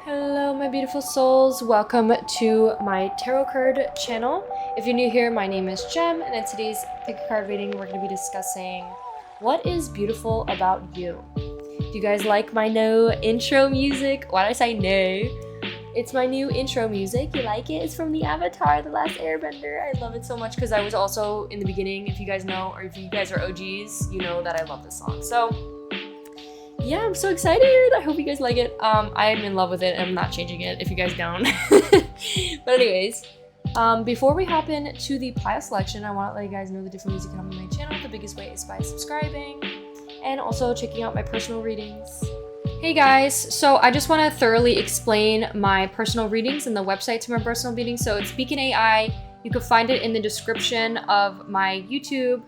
Hello, my beautiful souls. Welcome to my tarot card channel. If you're new here, my name is Jem, and in today's pick a card reading, we're going to be discussing what is beautiful about you. Do you guys like my new intro music? Why did I say no? It's my new intro music. You like it? It's from the Avatar, The Last Airbender. I love it so much because I was also in the beginning. If you guys know, or if you guys are OGs, you know that I love this song. So yeah, I'm so excited. I hope you guys like it. I am in love with it and I'm not changing it if you guys don't. But anyways, before we hop into the pile selection, I want to let you guys know the different ways you can help me on my channel. The biggest way is by subscribing and also checking out my personal readings. Hey guys, so I just want to thoroughly explain my personal readings and the website to my personal readings. So it's Beacon AI. You can find it in the description of my YouTube.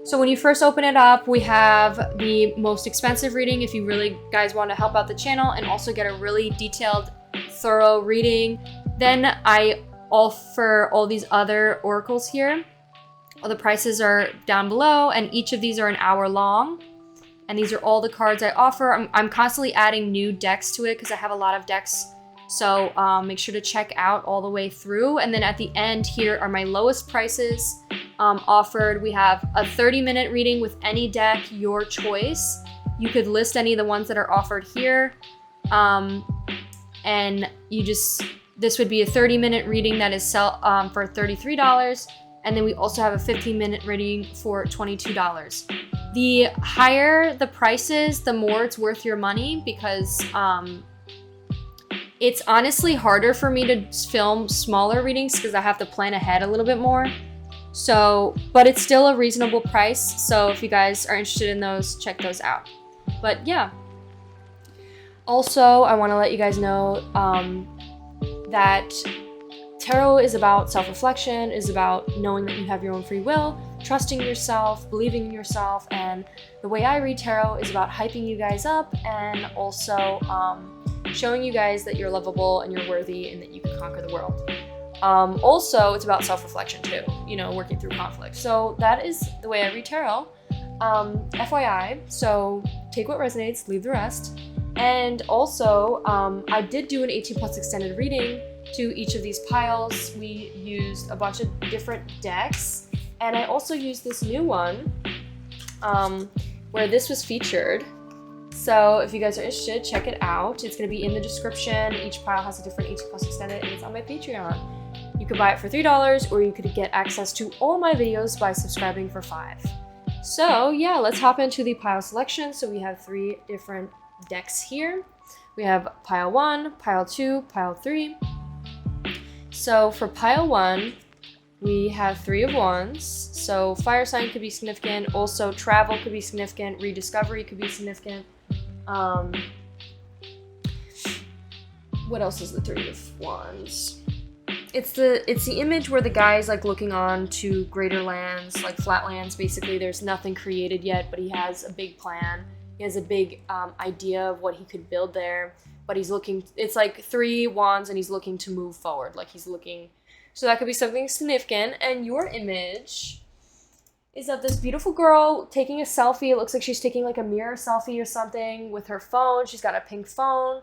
So when you first open it up, we have the most expensive reading if you really guys want to help out the channel and also get a really detailed, thorough reading. Then I offer all these other oracles here. All the prices are down below and each of these are an hour long. And these are all the cards I offer. I'm constantly adding new decks to it because I have a lot of decks. So make sure to check out all the way through. And then at the end here are my lowest prices offered. We have a 30-minute reading with any deck, your choice. You could list any of the ones that are offered here. And this would be a 30-minute reading that is for $33. And then we also have a 15-minute reading for $22. The higher the prices, the more it's worth your money because it's honestly harder for me to film smaller readings because I have to plan ahead a little bit more. So, but it's still a reasonable price. So if you guys are interested in those, check those out. But yeah. Also, I want to let you guys know that tarot is about self-reflection, is about knowing that you have your own free will, trusting yourself, believing in yourself, and the way I read tarot is about hyping you guys up and also showing you guys that you're lovable and you're worthy and that you can conquer the world. Also, it's about self-reflection too, you know, working through conflict. So that is the way I read tarot. FYI, so take what resonates, leave the rest. And also, I did do an 18+ extended reading to each of these piles. We used a bunch of different decks. And I also used this new one where this was featured. So if you guys are interested, check it out. It's going to be in the description. Each pile has a different 18+ extended and it's on my Patreon. You could buy it for $3 or you could get access to all my videos by subscribing for $5. So yeah, let's hop into the pile selection. So we have 3 different decks here. We have pile 1, pile 2, pile 3. So for pile 1, we have 3 of Wands. So fire sign could be significant. Also travel could be significant. Rediscovery could be significant. What else is the 3 of Wands? It's the image where the guy's like looking on to greater lands, like flat lands. Basically, there's nothing created yet, but he has a big plan. He has a big idea of what he could build there. But he's looking. It's like 3 wands, and he's looking to move forward. Like he's looking. So that could be something significant. And your image is of this beautiful girl taking a selfie. It looks like she's taking like a mirror selfie or something with her phone. She's got a pink phone.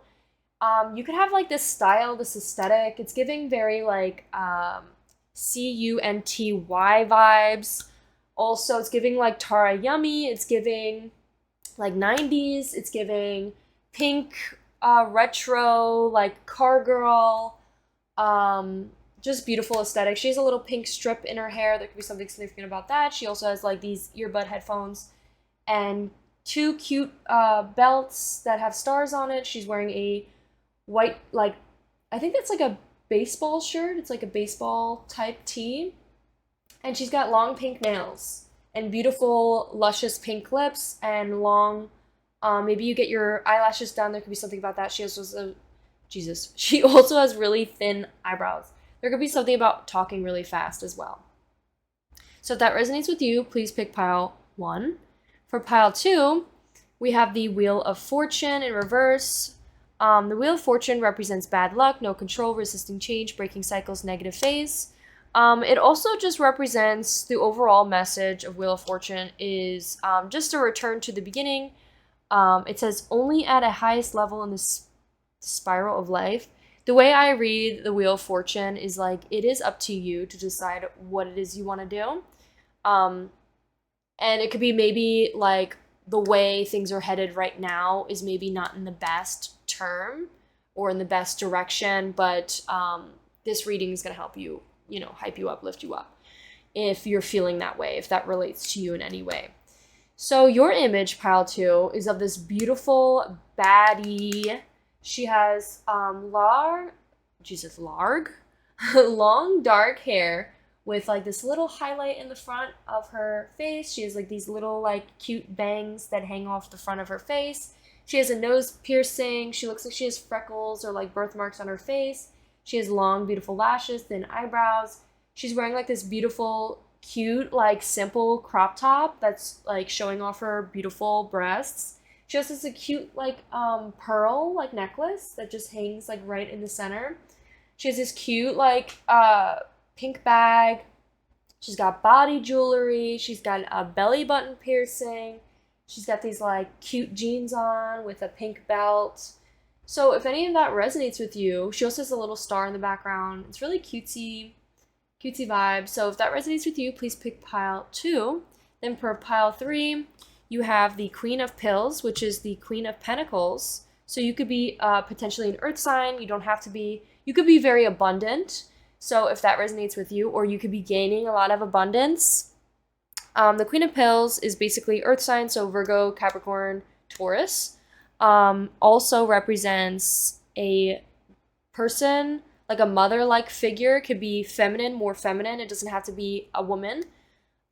You could have like this style, this aesthetic. It's giving very like CUNTY vibes. Also, it's giving like Tara Yummy. It's giving like 90s. It's giving pink, retro, like car girl. Just beautiful aesthetic. She has a little pink strip in her hair. There could be something significant about that. She also has like these earbud headphones and 2 cute belts that have stars on it. She's wearing a white, like, I think that's like a baseball shirt. It's like a baseball type tee. And she's got long pink nails and beautiful, luscious pink lips and long, maybe you get your eyelashes done. There could be something about that. She also has really thin eyebrows. There could be something about talking really fast as well. So if that resonates with you, please pick pile 1. For pile 2, we have the Wheel of Fortune in reverse. The Wheel of Fortune represents bad luck, no control, resisting change, breaking cycles, negative phase. It also just represents the overall message of Wheel of Fortune is just a return to the beginning. It says only at a highest level in this spiral of life. The way I read the Wheel of Fortune is like it is up to you to decide what it is you want to do. Um, and it could be maybe like the way things are headed right now is maybe not in the best term or in the best direction, but this reading is going to help you, hype you up, lift you up if you're feeling that way, if that relates to you in any way. So your image, pile 2, is of this beautiful baddie. She has larg, long dark hair with like this little highlight in the front of her face. She has like these little like cute bangs that hang off the front of her face. She has a nose piercing. She looks like she has freckles or like birthmarks on her face. She has long, beautiful lashes, thin eyebrows. She's wearing like this beautiful, cute, like simple crop top that's like showing off her beautiful breasts. She also has a cute like pearl like necklace that just hangs like right in the center. She has this cute like pink bag. She's got body jewelry. She's got a belly button piercing. She's got these like cute jeans on with a pink belt. So if any of that resonates with you, she also has a little star in the background. It's really cutesy vibe. So if that resonates with you, please pick pile 2. Then for pile 3, you have the Queen of Pills, which is the Queen of Pentacles. So you could be potentially an earth sign. You don't have to be, you could be very abundant. So if that resonates with you, or you could be gaining a lot of abundance. The Queen of Pills is basically earth sign, so Virgo, Capricorn, Taurus. Also represents a person, like a mother-like figure. It could be feminine, more feminine. It doesn't have to be a woman.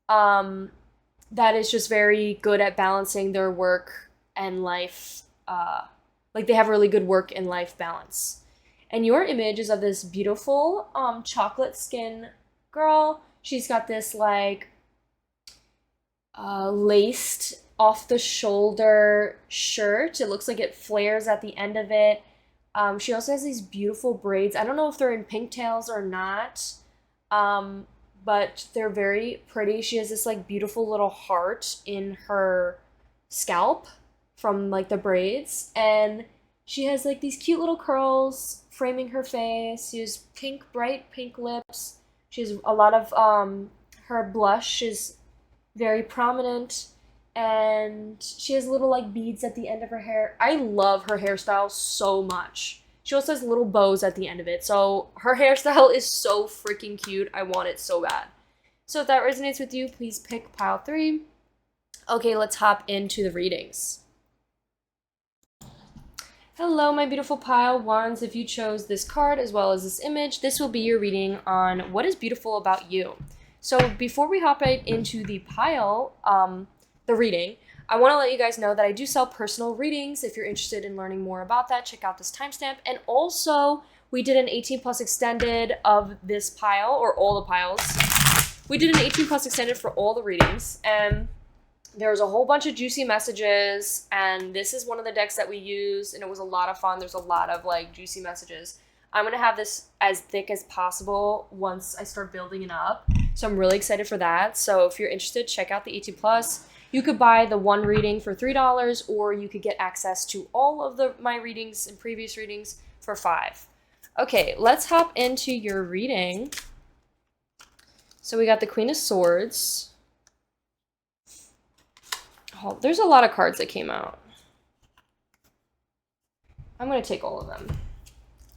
That is just very good at balancing their work and life. Like they have really good work and life balance. And your image is of this beautiful chocolate skin girl. She's got this like laced off the shoulder shirt. It looks like it flares at the end of it. She also has these beautiful braids. I don't know if they're in pigtails or not, but they're very pretty. She has this like beautiful little heart in her scalp from like the braids, and she has like these cute little curls framing her face. She has bright pink lips. She has a lot of her blush is very prominent, and she has little like beads at the end of her hair. I love her hairstyle so much. She also has little bows at the end of it. So her hairstyle is so freaking cute. I want it so bad. So if that resonates with you, please pick pile 3. Okay, let's hop into the readings. Hello, my beautiful pile 1s. If you chose this card as well as this image, this will be your reading on what is beautiful about you. So before we hop right into the pile, the reading, I want to let you guys know that I do sell personal readings. If you're interested in learning more about that, check out this timestamp. And also, we did an 18+ extended of this pile, or all the piles. We did an 18+ extended for all the readings, and there was a whole bunch of juicy messages, and this is one of the decks that we used, and it was a lot of fun. There's a lot of like juicy messages. I'm going to have this as thick as possible once I start building it up. So I'm really excited for that. So if you're interested, check out the 18+. You could buy the one reading for $3, or you could get access to all of my readings and previous readings for $5. Okay, let's hop into your reading. So we got the Queen of Swords. Oh, there's a lot of cards that came out. I'm going to take all of them.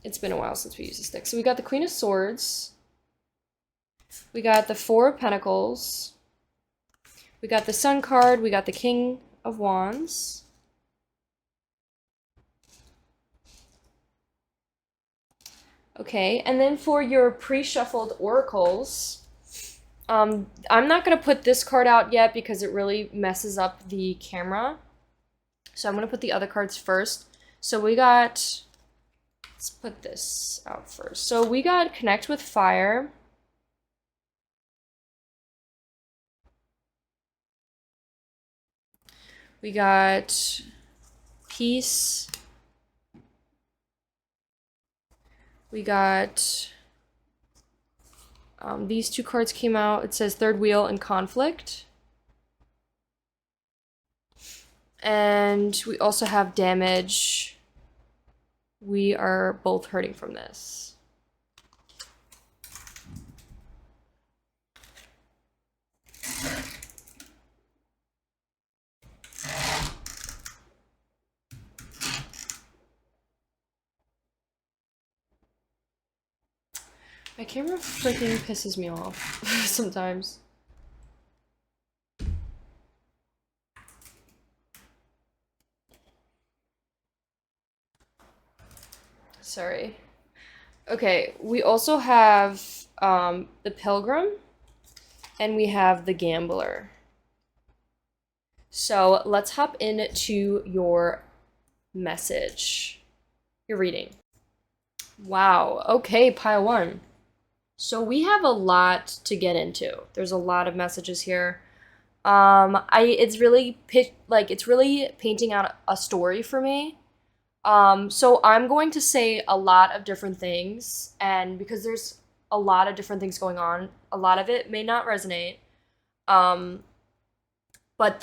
It's been a while since we used this deck. So we got the Queen of Swords. We got the Four of Pentacles. We got the Sun card. We got the King of Wands. Okay, and then for your pre-shuffled oracles, I'm not going to put this card out yet because it really messes up the camera. So I'm going to put the other cards first. So we got, let's put this out first. So we got Connect with Fire. We got Peace. We got, these two cards came out. It says Third Wheel and Conflict. And we also have Damage we are both hurting from this. My camera freaking pisses me off sometimes. Sorry. Okay, we also have the Pilgrim and we have the Gambler. So let's hop into your message. Your reading. Wow. Okay, pile one. So we have a lot to get into. There's a lot of messages here. It's really it's really painting out a story for me. So I'm going to say a lot of different things, and because there's a lot of different things going on, a lot of it may not resonate. Um, but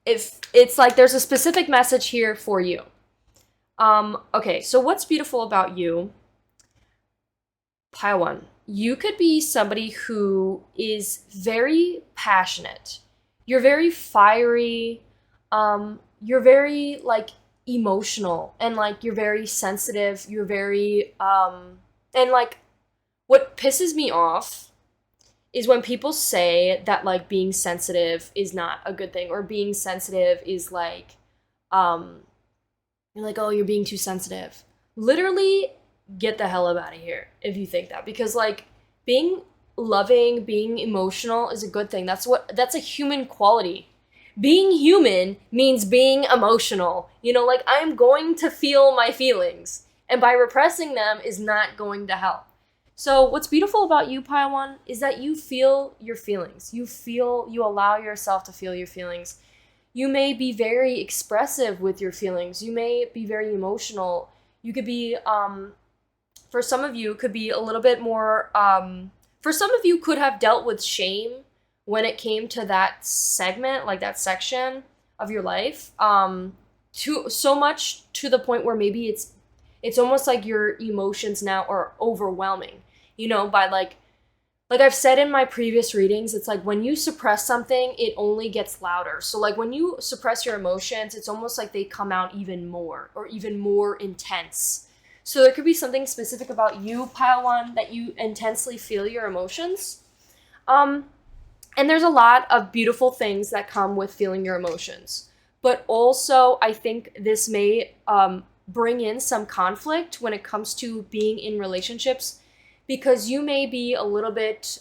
if it's like there's a specific message here for you. Okay, so what's beautiful about you? Pile one. You could be somebody who is very passionate. You're very fiery. You're very like emotional and like you're very sensitive. You're very and like what pisses me off is when people say that like being sensitive is not a good thing or being sensitive is like um you're like, oh, you're being too sensitive. Literally, get the hell out of here if you think that. Because, like, being loving, being emotional is a good thing. That's a human quality. Being human means being emotional. You know, like, I'm going to feel my feelings. And by repressing them is not going to help. So, what's beautiful about you, Paiwan, is that you feel your feelings. You allow yourself to feel your feelings. You may be very expressive with your feelings. You may be very emotional. You could be, for some of you, could be a little bit more, for some of you could have dealt with shame when it came to that segment, like that section of your life, to so much to the point where maybe it's almost like your emotions now are overwhelming, you know, by like I've said in my previous readings, it's like when you suppress something, it only gets louder. So like when you suppress your emotions, it's almost like they come out even more or even more intense. So there could be something specific about you, pile one, that you intensely feel your emotions. Um, and there's a lot of beautiful things that come with feeling your emotions. But also, I think this may bring in some conflict when it comes to being in relationships because you may be a little bit,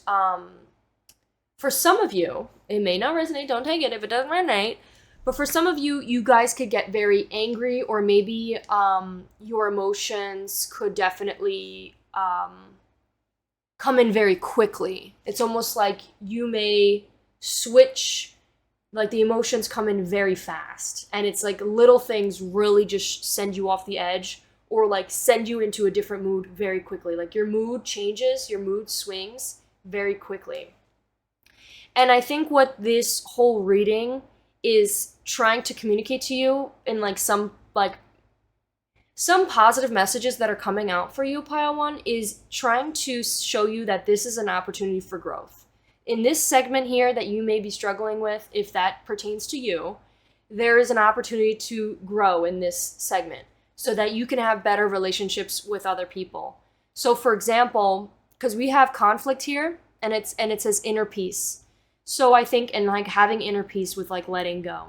for some of you, it may not resonate, don't take it if it doesn't resonate, but for some of you, you guys could get very angry or maybe your emotions could definitely come in very quickly. It's almost like you may switch, like the emotions come in very fast and it's like little things really just send you off the edge or like send you into a different mood very quickly. Like your mood changes, your mood swings very quickly. And I think what this whole reading is trying to communicate to you in some positive messages that are coming out for you, Pile One, is trying to show you that this is an opportunity for growth. In this segment here that you may be struggling with, if that pertains to you, there is an opportunity to grow in this segment so that you can have better relationships with other people. So for example, because we have conflict here and it says inner peace. So I think and like having inner peace with like letting go.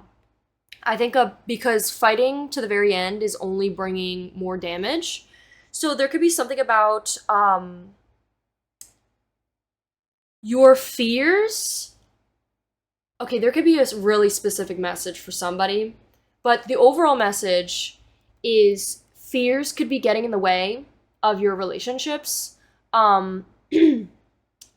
I think because fighting to the very end is only bringing more damage. So there could be something about your fears. Okay, there could be a really specific message for somebody, but the overall message is fears could be getting in the way of your relationships.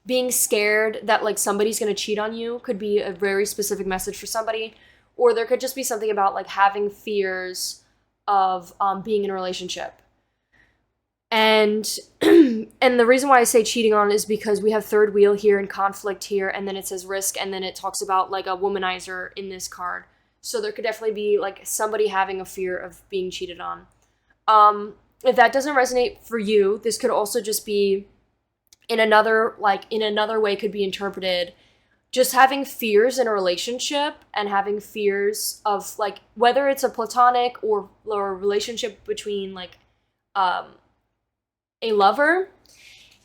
Being scared that like somebody's going to cheat on you could be a very specific message for somebody, or there could just be something about like having fears of being in a relationship. And and the reason why I say cheating on is because we have third wheel here and conflict here, and then it says risk, and then it talks about like a womanizer in this card. So there could definitely be like somebody having a fear of being cheated on. if that doesn't resonate for you, this could also just be in another way could be interpreted just having fears in a relationship and having fears of like whether it's a platonic or a relationship between like a lover.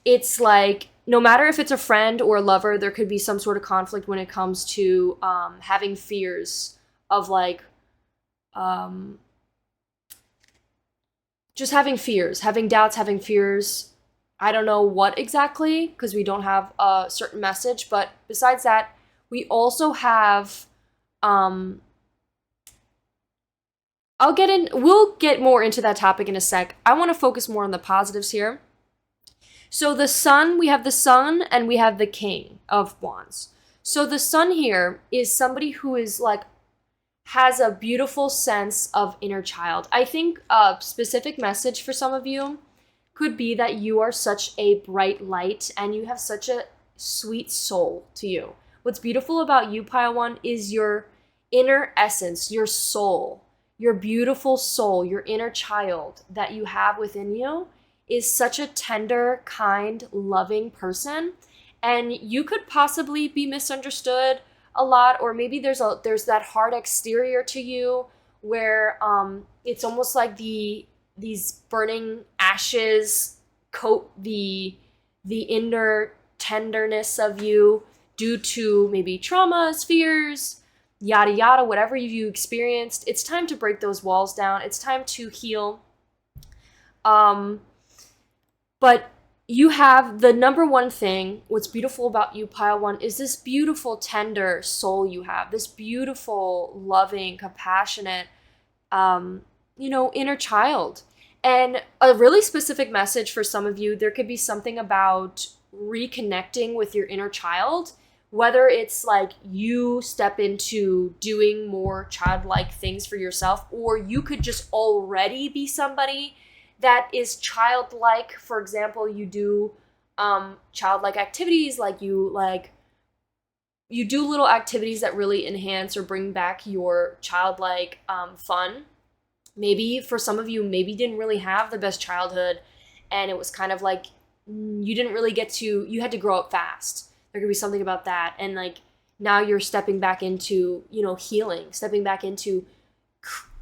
It's like no matter if it's a friend or a lover, there could be some sort of conflict when it comes to having fears of like just having fears, having doubts, having fears. I don't know what exactly because we don't have a certain message, but besides that, we also have we'll get more into that topic in a sec. I want to focus more on the positives here. So we have the sun and we have the king of wands. So the sun here is somebody who is like has a beautiful sense of inner child. I think a specific message for some of you could be that you are such a bright light and you have such a sweet soul to you. What's beautiful about you, Pile 1, is your inner essence, your soul, your beautiful soul, your inner child that you have within you is such a tender, kind, loving person. And you could possibly be misunderstood a lot, or maybe there's that hard exterior to you where it's almost like these burning ashes coat the inner tenderness of you due to maybe traumas, fears, yada yada, whatever you experienced. It's time to break those walls down. It's time to heal. But you have the number one thing, what's beautiful about you, Pile 1, is this beautiful, tender soul you have, this beautiful, loving, compassionate, inner child. And a really specific message for some of you, there could be something about reconnecting with your inner child, whether it's like you step into doing more childlike things for yourself, or you could just already be somebody that is childlike. For example, you do childlike activities, like you do little activities that really enhance or bring back your childlike fun. Maybe for some of you, maybe didn't really have the best childhood and it was kind of like you didn't really you had to grow up fast. There could be something about that. And like now you're stepping back into, healing, stepping back into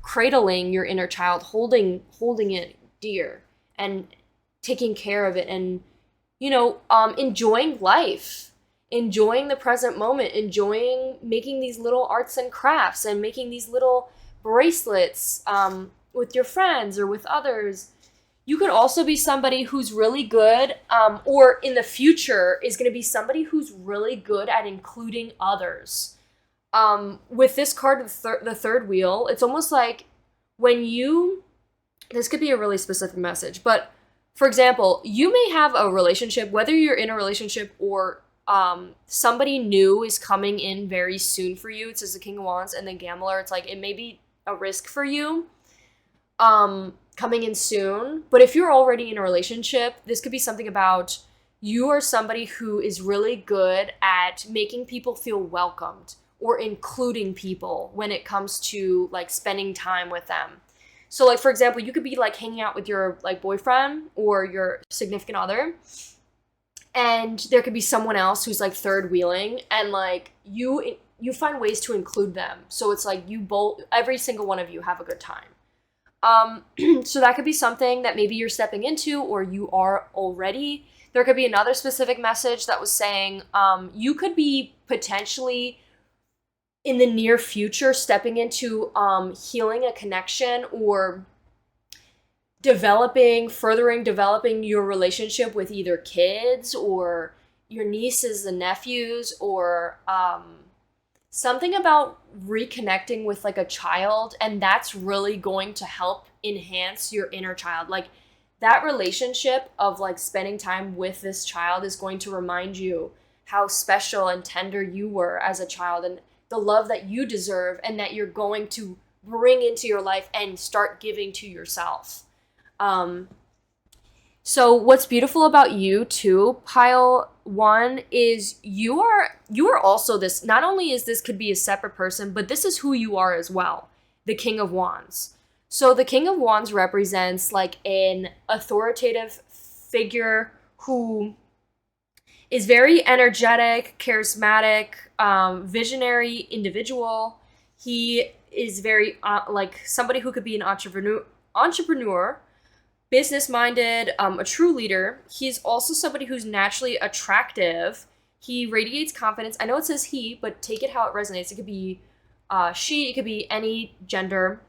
cradling your inner child, holding it dear and taking care of it and, enjoying life, enjoying the present moment, enjoying making these little arts and crafts and making these little bracelets with your friends or with others. You could also be somebody who's really good, or in the future is going to be somebody who's really good at including others. With this card, the third wheel, it's almost like this could be a really specific message, but for example, you may have a relationship, whether you're in a relationship or somebody new is coming in very soon for you. It says the King of Wands and then Gambler. It's like it may be a risk for you coming in soon. But if you're already in a relationship, this could be something about you are somebody who is really good at making people feel welcomed or including people when it comes to like spending time with them. So like, for example, you could be like hanging out with your like boyfriend or your significant other, and there could be someone else who's like third wheeling, and like you find ways to include them. So it's like every single one of you have a good time. So that could be something that maybe you're stepping into or you are already. There could be another specific message that was saying you could be potentially in the near future stepping into healing a connection or furthering developing your relationship with either kids or your nieces and nephews, or something about reconnecting with like a child, and that's really going to help enhance your inner child. Like that relationship of like spending time with this child is going to remind you how special and tender you were as a child and the love that you deserve and that you're going to bring into your life and start giving to yourself. So what's beautiful about you too, Pile 1, is you are also this, not only is this could be a separate person, but this is who you are as well, the King of Wands. So the King of Wands represents like an authoritative figure who is very energetic, charismatic, visionary individual. He is very like somebody who could be an entrepreneur, business minded, a true leader. He's also somebody who's naturally attractive. He radiates confidence. I know it says he, but take it how it resonates. It could be she, it could be any gender.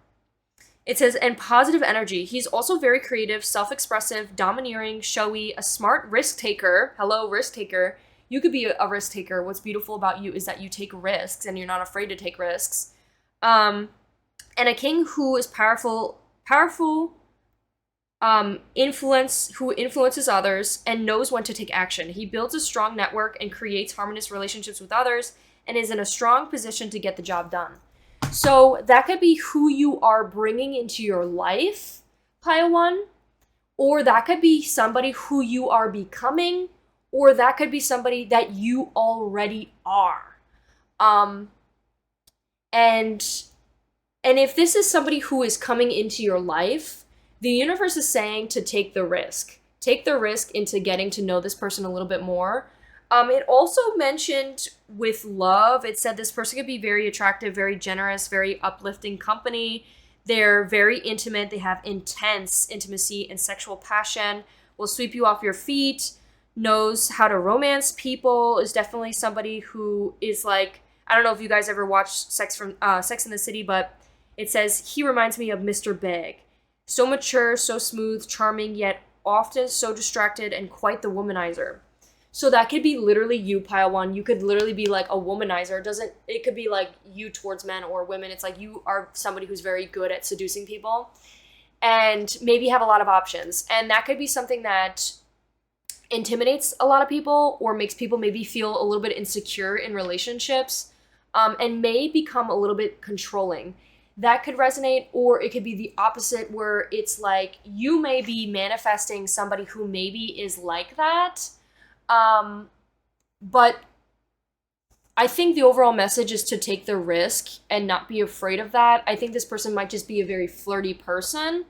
It says, and positive energy. He's also very creative, self expressive, domineering, showy, a smart risk taker. Hello, risk taker. You could be a risk taker. What's beautiful about you is that you take risks and you're not afraid to take risks. And a king who is powerful, who influences others and knows when to take action. He builds a strong network and creates harmonious relationships with others and is in a strong position to get the job done. So that could be who you are bringing into your life, pile one, or that could be somebody who you are becoming, or that could be somebody that you already are. And if this is somebody who is coming into your life, the universe is saying to take the risk. Take the risk into getting to know this person a little bit more. It also mentioned with love, it said this person could be very attractive, very generous, very uplifting company. They're very intimate. They have intense intimacy and sexual passion, will sweep you off your feet, knows how to romance people, is definitely somebody who is like, I don't know if you guys ever watched Sex in the City, but it says, he reminds me of Mr. Big. So mature, so smooth, charming, yet often so distracted and quite the womanizer. So that could be literally you, pile one. You could literally be like a womanizer. It could be like you towards men or women. It's like you are somebody who's very good at seducing people and maybe have a lot of options. And that could be something that intimidates a lot of people or makes people maybe feel a little bit insecure in relationships, and may become a little bit controlling. That could resonate, or it could be the opposite where it's like you may be manifesting somebody who maybe is like that. But I think the overall message is to take the risk and not be afraid of that. I think this person might just be a very flirty person.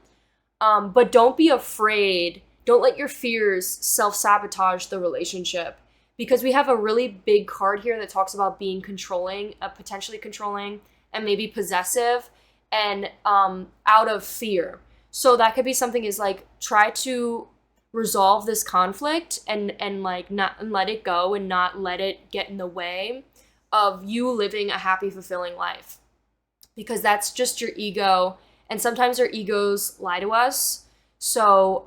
But don't be afraid. Don't let your fears self-sabotage the relationship, because we have a really big card here that talks about being controlling, potentially controlling, and maybe possessive, and out of fear. So that could be something is like try to resolve this conflict and like not and let it go and not let it get in the way of you living a happy, fulfilling life, because that's just your ego, and sometimes our egos lie to us. So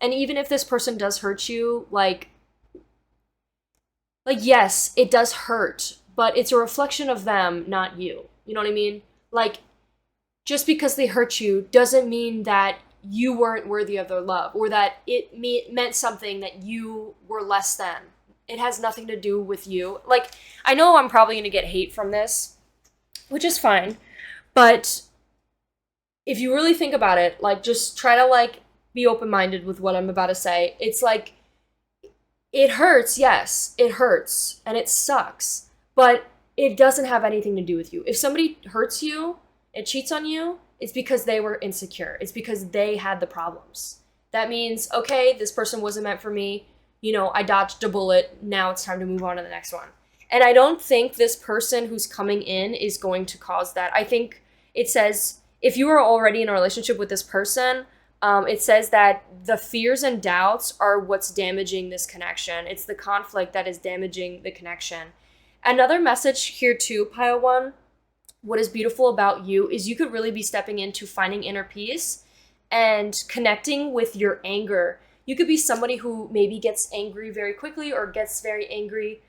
and even if this person does hurt you, like yes, it does hurt, but it's a reflection of them, not you. You know what I mean? Like, just because they hurt you doesn't mean that you weren't worthy of their love, or that it meant something that you were less than. It has nothing to do with you. Like, I know I'm probably going to get hate from this, which is fine, but if you really think about it, like, just try to, like, be open-minded with what I'm about to say. It's like, it hurts, yes, it hurts, and it sucks, but it doesn't have anything to do with you. If somebody hurts you and cheats on you, it's because they were insecure. It's because they had the problems. That means, okay, this person wasn't meant for me. You know, I dodged a bullet. Now it's time to move on to the next one. And I don't think this person who's coming in is going to cause that. I think it says, if you are already in a relationship with this person, it says that the fears and doubts are what's damaging this connection. It's the conflict that is damaging the connection. Another message here too, pile one, what is beautiful about you is you could really be stepping into finding inner peace and connecting with your anger. You could be somebody who maybe gets angry very quickly or gets very angry.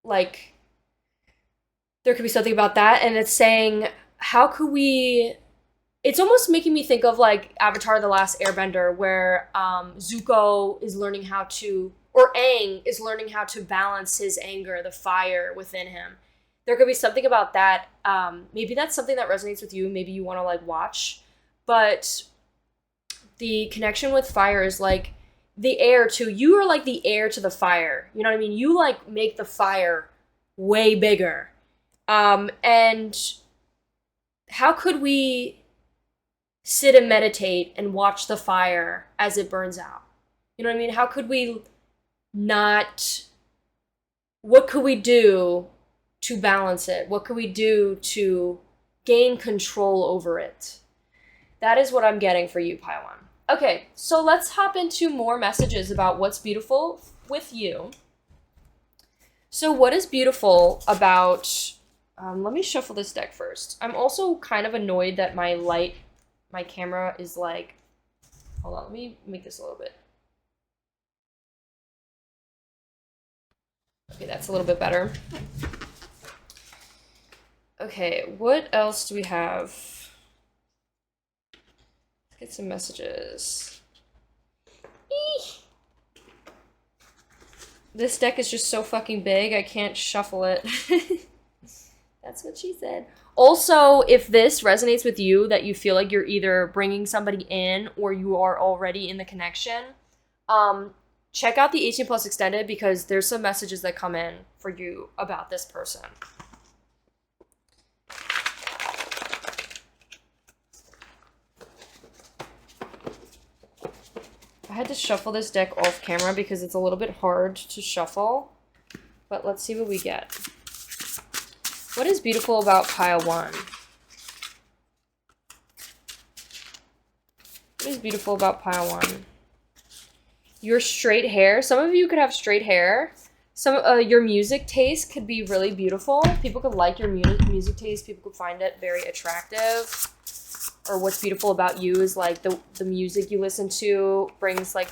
Like, there could be something about that. And it's saying, how could we... It's almost making me think of like Avatar: The Last Airbender, where Zuko is learning how to, or Aang is learning how to balance his anger, the fire within him. There could be something about that. Maybe that's something that resonates with you. Maybe you want to like watch. But the connection with fire is like the air too. You are like the air to the fire. You know what I mean? You like make the fire way bigger. And how could we sit and meditate and watch the fire as it burns out? You know what I mean? How could we not, what could we do to balance it? What could we do to gain control over it? That is what I'm getting for you, pile one. Okay, so let's hop into more messages about what's beautiful with you. So what is beautiful about, let me shuffle this deck first. I'm also kind of annoyed that my camera is like, hold on, let me make this a little bit. Okay, that's a little bit better. Okay, what else do we have? Let's get some messages. Eesh. This deck is just so fucking big, I can't shuffle it. That's what she said. Also, if this resonates with you, that you feel like you're either bringing somebody in or you are already in the connection, check out the 18 plus extended because there's some messages that come in for you about this person. I had to shuffle this deck off camera because it's a little bit hard to shuffle, but let's see what we get. What is beautiful about pile one? What is beautiful about pile one? Your straight hair. Some of you could have straight hair. Your music taste could be really beautiful. People could like your music taste. People could find it very attractive. Or what's beautiful about you is like the music you listen to brings like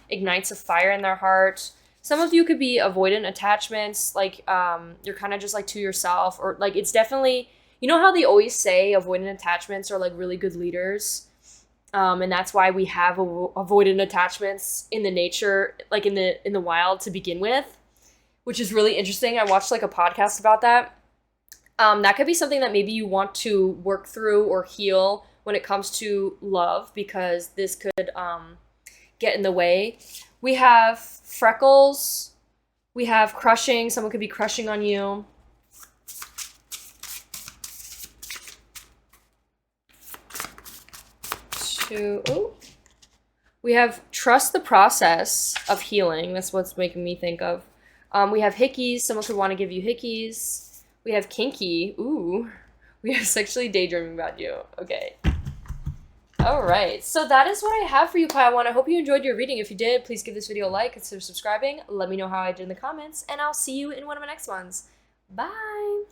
ignites a fire in their heart. Some of you could be avoidant attachments, like you're kind of just like to yourself, or like it's definitely, you know how they always say avoidant attachments are like really good leaders, and that's why we have avoidant attachments in the nature, like in the wild to begin with, which is really interesting. I watched like a podcast about that. That could be something that maybe you want to work through or heal when it comes to love, because this could get in the way. We have freckles. We have crushing. Someone could be crushing on you. We have trust the process of healing. That's what's making me think of. We have hickeys. Someone could want to give you hickeys. We have kinky. Ooh. We have sexually daydreaming about you. Okay. All right. So that is what I have for you, pile one. I hope you enjoyed your reading. If you did, please give this video a like, consider subscribing. Let me know how I did in the comments, and I'll see you in one of my next ones. Bye.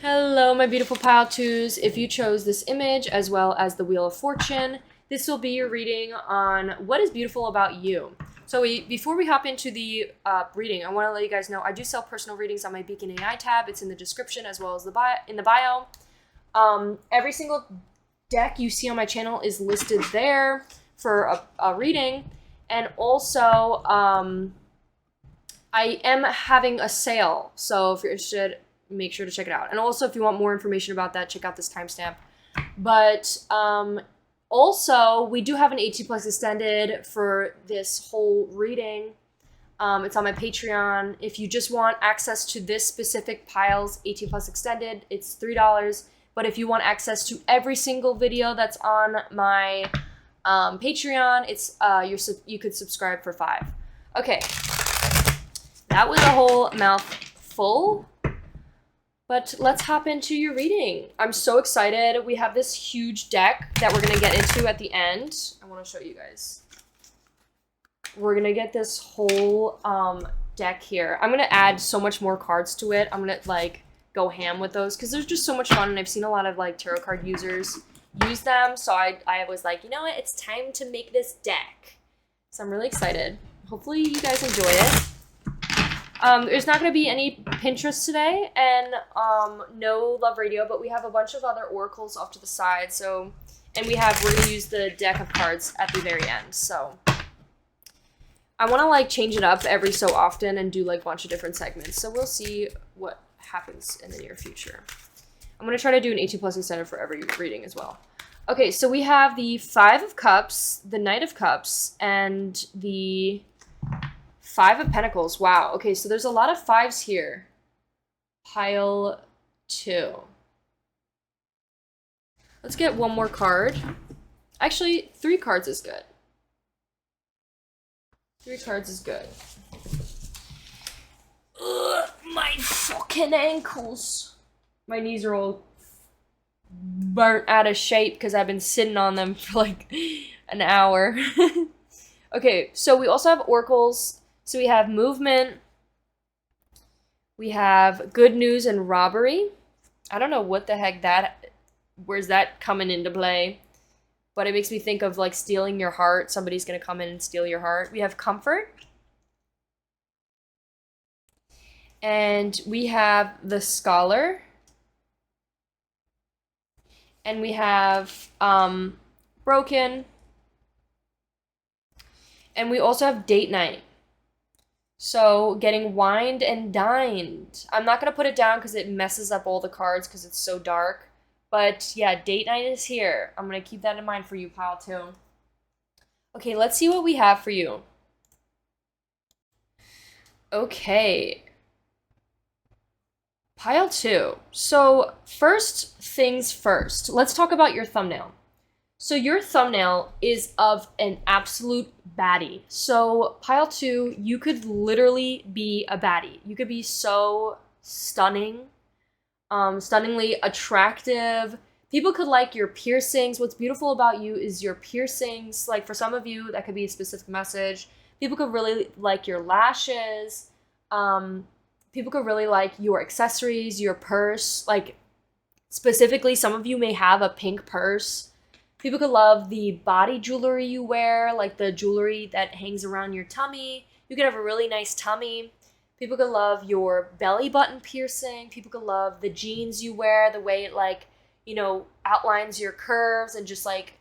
Hello, my beautiful pile twos. If you chose this image as well as the Wheel of Fortune, this will be your reading on what is beautiful about you. So before we hop into the reading, I want to let you guys know I do sell personal readings on my Beacon AI tab. It's in the description as well as in the bio. Every single deck you see on my channel is listed there for a reading. And also, I am having a sale. So if you're interested, make sure to check it out. And also, if you want more information about that, check out this timestamp. But also, we do have an 18 plus extended for this whole reading. It's on my Patreon. If you just want access to this specific pile's 18 plus extended, it's $3. But if you want access to every single video that's on my Patreon, it's you could subscribe for $5. Okay, that was a whole mouthful. But let's hop into your reading. I'm so excited. We have this huge deck that we're gonna get into at the end. I want to show you guys. We're gonna get this whole deck here. I'm gonna add so much more cards to it. I'm gonna like go ham with those because there's just so much fun, and I've seen a lot of like tarot card users use them. So I was like, you know what? It's time to make this deck. So I'm really excited. Hopefully you guys enjoy it. There's not going to be any Pinterest today, and no love radio, but we have a bunch of other oracles off to the side. So, and we're going to use the deck of cards at the very end. So I want to like change it up every so often and do like a bunch of different segments. So we'll see what happens in the near future. I'm going to try to do an 18 plus extended for every reading as well. Okay, so we have the 5 of Cups, the Knight of Cups, and the 5 of Pentacles. Wow. Okay, so there's a lot of 5s here. Pile 2. Let's get one more card. Actually, 3 cards is good. 3 cards is good. Ugh, my fucking ankles. My knees are all burnt out of shape because I've been sitting on them for like an hour. Okay, so we also have oracles. So we have movement. We have good news and robbery. I don't know what the heck where's that coming into play? But it makes me think of like stealing your heart. Somebody's gonna come in and steal your heart. We have comfort. And we have the scholar. And we have broken. And we also have date night. So getting wined and dined. I'm not going to put it down because it messes up all the cards because it's so dark. But yeah, date night is here. I'm going to keep that in mind for you, pile 2. Okay, let's see what we have for you. Okay. Pile 2. So first things first. Let's talk about your thumbnail. So your thumbnail is of an absolute baddie. So pile 2, you could literally be a baddie. You could be so stunning, stunningly attractive. People could like your piercings. What's beautiful about you is your piercings. Like for some of you, that could be a specific message. People could really like your lashes. People could really like your accessories, your purse. Like specifically, some of you may have a pink purse. People could love the body jewelry you wear, like the jewelry that hangs around your tummy. You could have a really nice tummy. People could love your belly button piercing. People could love the jeans you wear, the way it like, you know, outlines your curves and just like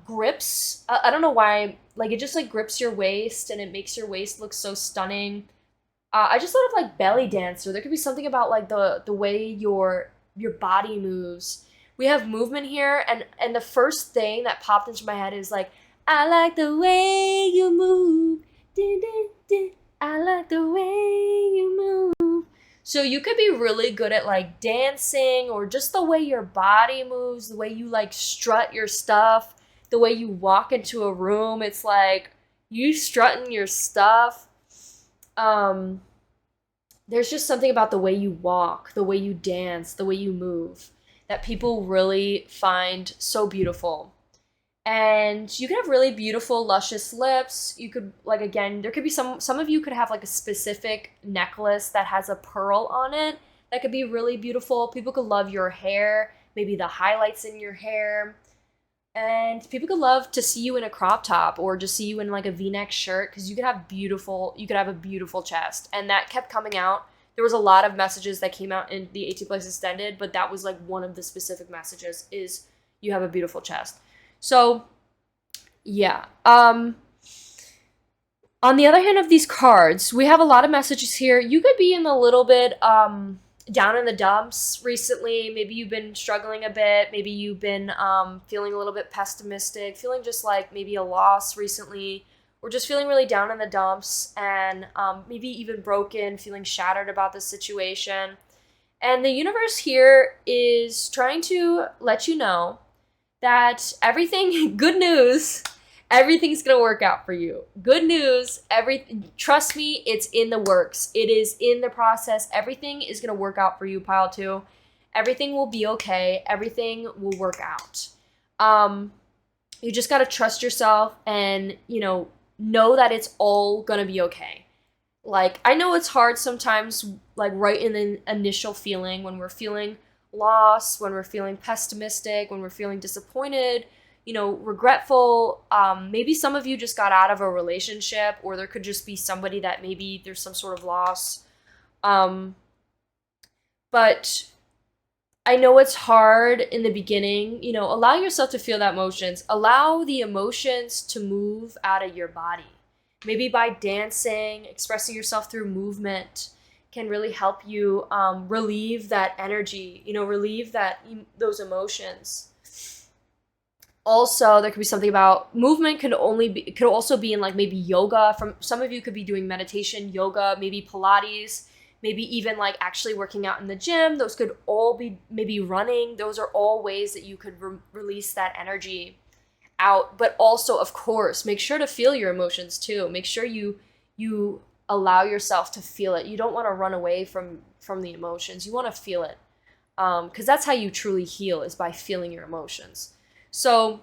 grips. I don't know why, like it just like grips your waist and it makes your waist look so stunning. I just thought of like belly dancer. There could be something about like the way your body moves. We have movement here, and the first thing that popped into my head is like, I like the way you move. I like the way you move. So you could be really good at like dancing or just the way your body moves, the way you like strut your stuff, the way you walk into a room. It's like you strutting your stuff. There's just something about the way you walk, the way you dance, the way you move that people really find so beautiful. And you could have really beautiful, luscious lips. You could, like, again, there could be some of you could have like a specific necklace that has a pearl on it. That could be really beautiful. People could love your hair, maybe the highlights in your hair. And people could love to see you in a crop top or just see you in like a V-neck shirt because you could have a beautiful chest. And that kept coming out. There was a lot of messages that came out in the 18 Plus Extended, but that was like one of the specific messages is you have a beautiful chest. So, yeah. On the other hand of these cards, we have a lot of messages here. You could be in a little bit down in the dumps recently. Maybe you've been struggling a bit. Maybe you've been feeling a little bit pessimistic, feeling just like maybe a loss recently. Or just feeling really down in the dumps and maybe even broken, feeling shattered about the situation. And the universe here is trying to let you know that everything, good news, everything's going to work out for you. Good news, trust me, it's in the works. It is in the process. Everything is going to work out for you, pile 2. Everything will be okay. Everything will work out. You just got to trust yourself and, know that it's all gonna be okay. Like, I know it's hard sometimes, like right in the initial feeling, when we're feeling lost, when we're feeling pessimistic, when we're feeling disappointed, regretful. Maybe some of you just got out of a relationship, or there could just be somebody that maybe there's some sort of loss. But I know it's hard in the beginning, allow yourself to feel that emotions. Allow the emotions to move out of your body. Maybe by dancing, expressing yourself through movement can really help you relieve that energy, relieve those emotions. Also, there could be something about movement could also be in like maybe yoga. From some of you could be doing meditation, yoga, maybe Pilates. maybe even like actually working out in the gym. Those could all be maybe running. Those are all ways that you could release that energy out. But also, of course, make sure to feel your emotions too. Make sure you allow yourself to feel it. You don't want to run away from the emotions. You want to feel it, because that's how you truly heal, is by feeling your emotions. So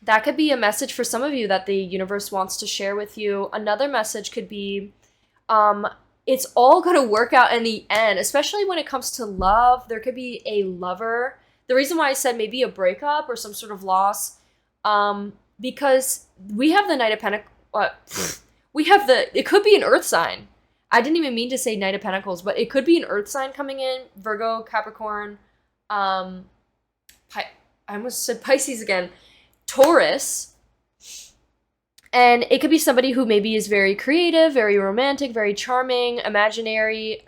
that could be a message for some of you that the universe wants to share with you. Another message could be, it's all going to work out in the end, especially when it comes to love. There could be a lover. The reason why I said maybe a breakup or some sort of loss, because we have the Knight of Pentacles. It could be an earth sign. I didn't even mean to say Knight of Pentacles, but it could be an earth sign coming in. Virgo, Capricorn, I almost said Pisces again. Taurus. And it could be somebody who maybe is very creative, very romantic, very charming, imaginary,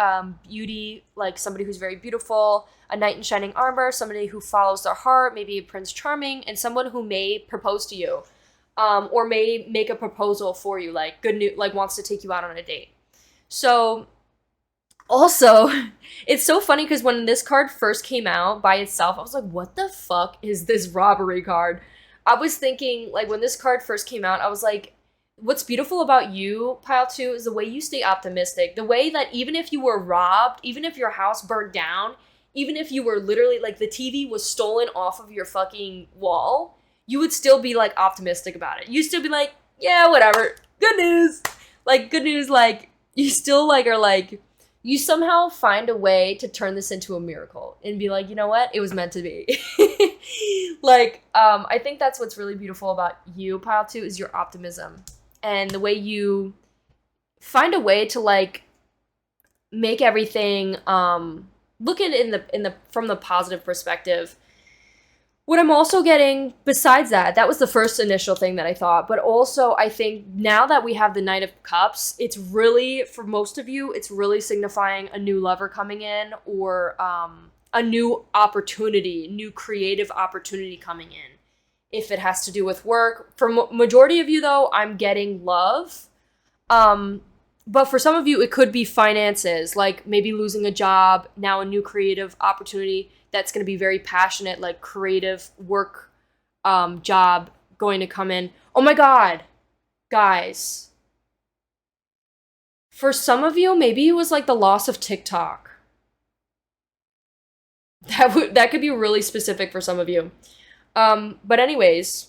beauty, like somebody who's very beautiful, a knight in shining armor, somebody who follows their heart, maybe a Prince Charming, and someone who may propose to you, or may make a proposal for you, like good news, like wants to take you out on a date. So also, it's so funny because when this card first came out by itself, I was like, what the fuck is this robbery card? I was thinking, like, when this card first came out, I was like, what's beautiful about you, Pile 2, is the way you stay optimistic. The way that even if you were robbed, even if your house burned down, even if you were literally, like, the TV was stolen off of your fucking wall, you would still be, like, optimistic about it. You'd still be like, yeah, whatever. Good news. Like, good news, like, you still, like, are, like, you somehow find a way to turn this into a miracle and be like, you know what? It was meant to be. Like, I think that's what's really beautiful about you, Pile 2, is your optimism. And the way you find a way to, like, make everything, look at it from the positive perspective. What I'm also getting, besides that was the first initial thing that I thought, but also I think now that we have the Knight of Cups, it's really, for most of you, it's really signifying a new lover coming in, or a new opportunity, new creative opportunity coming in. If it has to do with work. For majority of you, though, I'm getting love. But for some of you, it could be finances, like maybe losing a job, now a new creative opportunity that's going to be very passionate, like creative work, job going to come in. Oh my God, guys. For some of you, maybe it was like the loss of TikTok. That could be really specific for some of you. But anyways,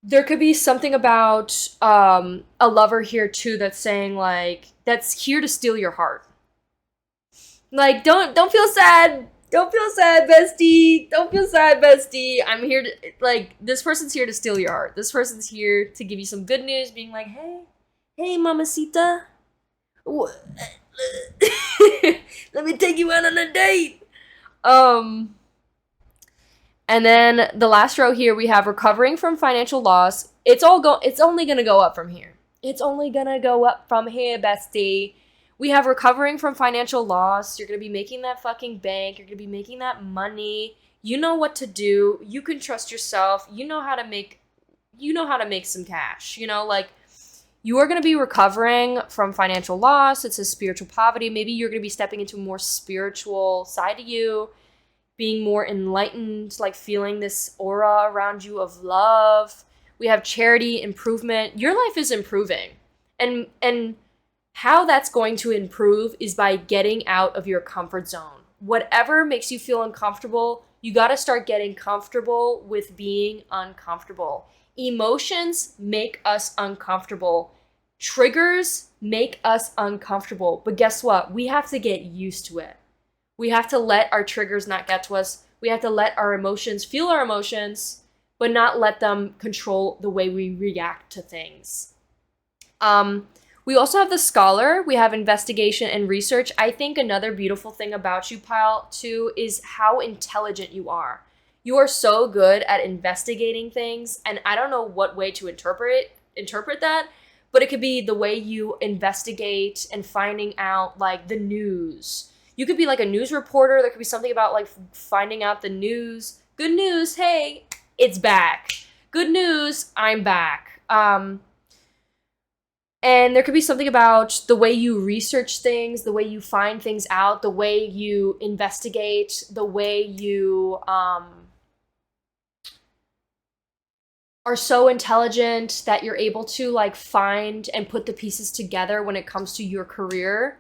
there could be something about a lover here too that's saying, like, that's here to steal your heart. Like, don't feel sad. Don't feel sad, bestie. Don't feel sad, bestie. I'm here to, like, this person's here to steal your heart. This person's here to give you some good news, being like, hey, mamacita. Let me take you out on a date. And then the last row here, we have recovering from financial loss. It's only gonna go up from here. It's only gonna go up from here, bestie. We have recovering from financial loss. You're gonna be making that fucking bank. You're gonna be making that money. You know what to do. You can trust yourself. You know how to make some cash. You know, like, you are gonna be recovering from financial loss. It's a spiritual poverty. Maybe you're gonna be stepping into a more spiritual side of you, being more enlightened, like feeling this aura around you of love. We have charity, improvement. Your life is improving. And how that's going to improve is by getting out of your comfort zone. Whatever makes you feel uncomfortable, you got to start getting comfortable with being uncomfortable. Emotions make us uncomfortable. Triggers make us uncomfortable. But guess what? We have to get used to it. We have to let our triggers not get to us. We have to let our emotions feel our emotions, but not let them control the way we react to things. We also have the scholar. We have investigation and research. I think another beautiful thing about you, Pile 2, is how intelligent you are. You are so good at investigating things, and I don't know what way to interpret that, but it could be the way you investigate and finding out, like, the news. You could be like a news reporter. There could be something about, like, finding out the news. Good news, hey, it's back. Good news, I'm back. And there could be something about the way you research things, the way you find things out, the way you investigate, the way you are so intelligent that you're able to like find and put the pieces together when it comes to your career.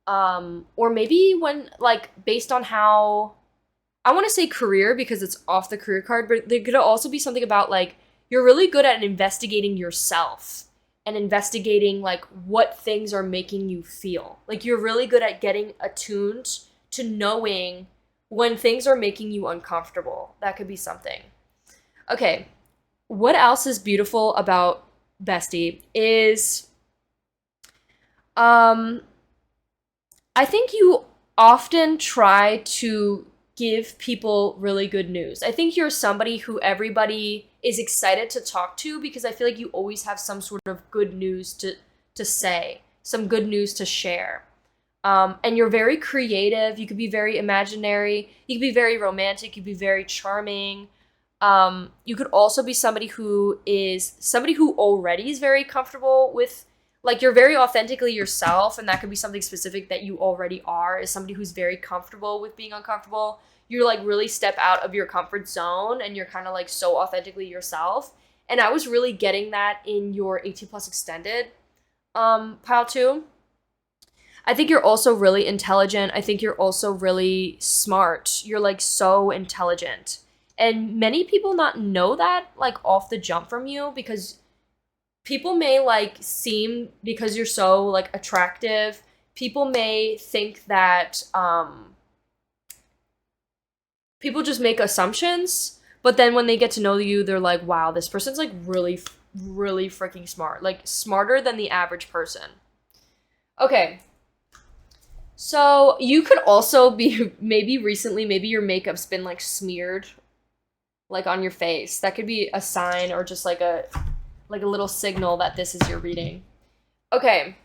Or maybe when like based on how, I want to say career because it's off the career card, but there could also be something about like you're really good at investigating yourself and investigating like what things are making you feel. Like you're really good at getting attuned to knowing when things are making you uncomfortable. That could be something. Okay, what else is beautiful about Bestie is um I think you often try to give people really good news. I think you're somebody who everybody is excited to talk to because I feel like you always have some sort of good news to say, some good news to share. And you're very creative. You could be very imaginary. You could be very romantic. You could be very charming. You could also be somebody who already is very comfortable with, like, you're very authentically yourself, and that could be something specific that you already are, is somebody who's very comfortable with being uncomfortable. You're like really step out of your comfort zone and you're kind of like so authentically yourself. And I was really getting that in your 18 plus extended pile two. I think you're also really intelligent. I think you're also really smart. You're like so intelligent. And many people not know that like off the jump from you because people may like seem, because you're so like attractive, people may think that people just make assumptions, but then when they get to know you, they're like, wow, this person's like really really freaking smart, like smarter than the average person. Okay, so you could also be maybe recently, maybe your makeup's been like smeared like on your face. That could be a sign or just like a little signal that this is your reading. Okay,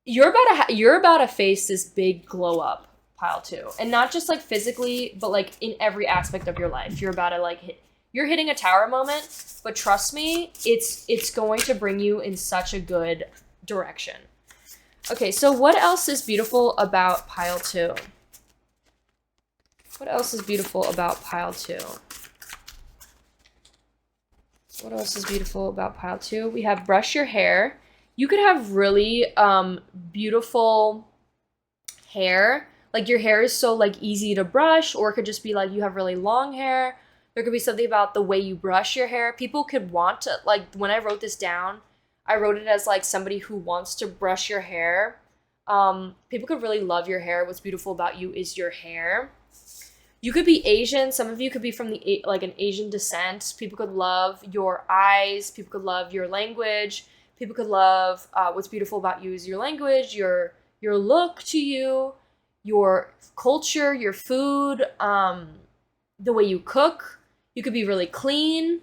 you're about to face this big glow up, pile two, and not just like physically, but like in every aspect of your life. You're about to like you're hitting a tower moment, but trust me, it's going to bring you in such a good direction. Okay, so what else is beautiful about pile two? What else is beautiful about pile two? What else is beautiful about pile two? We have brush your hair. You could have really beautiful hair. Like your hair is so like easy to brush, or it could just be like you have really long hair. There could be something about the way you brush your hair. People could want to, like when I wrote this down, I wrote it as like somebody who wants to brush your hair. People could really love your hair. What's beautiful about you is your hair. You could be Asian. Some of you could be from the like an Asian descent. People could love your eyes. People could love your language. People could love what's beautiful about you is your language, your look to you, your culture, your food, the way you cook. You could be really clean.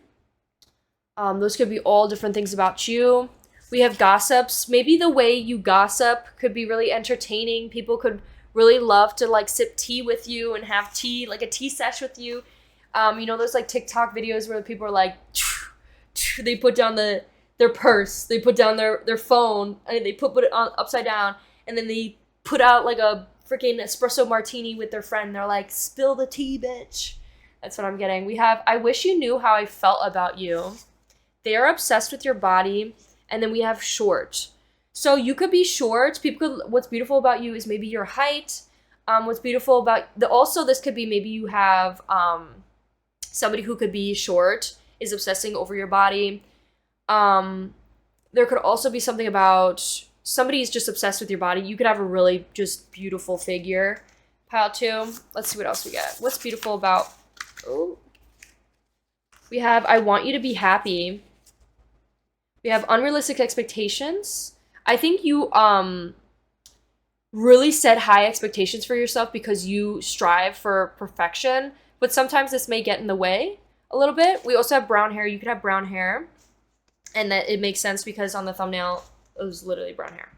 Those could be all different things about you. We have gossips. Maybe the way you gossip could be really entertaining. People could really love to like sip tea with you and have tea, like a tea sesh with you. You know, those like TikTok videos where people are like, they put down their purse, they put down their phone, and they put it on upside down, and then they put out like a freaking espresso martini with their friend. They're like, spill the tea, bitch. That's what I'm getting. We have, I wish you knew how I felt about you. They are obsessed with your body. And then we have short. So you could be short. People could, what's beautiful about you is maybe your height. What's beautiful about, also this could be maybe you have somebody who could be short, is obsessing over your body. There could also be something about somebody's just obsessed with your body. You could have a really just beautiful figure. Pile two. Let's see what else we get. What's beautiful about, oh, we have, I want you to be happy. We have unrealistic expectations. I think you really set high expectations for yourself because you strive for perfection, but sometimes this may get in the way a little bit. We also have brown hair. You could have brown hair, and that it makes sense because on the thumbnail it was literally brown hair.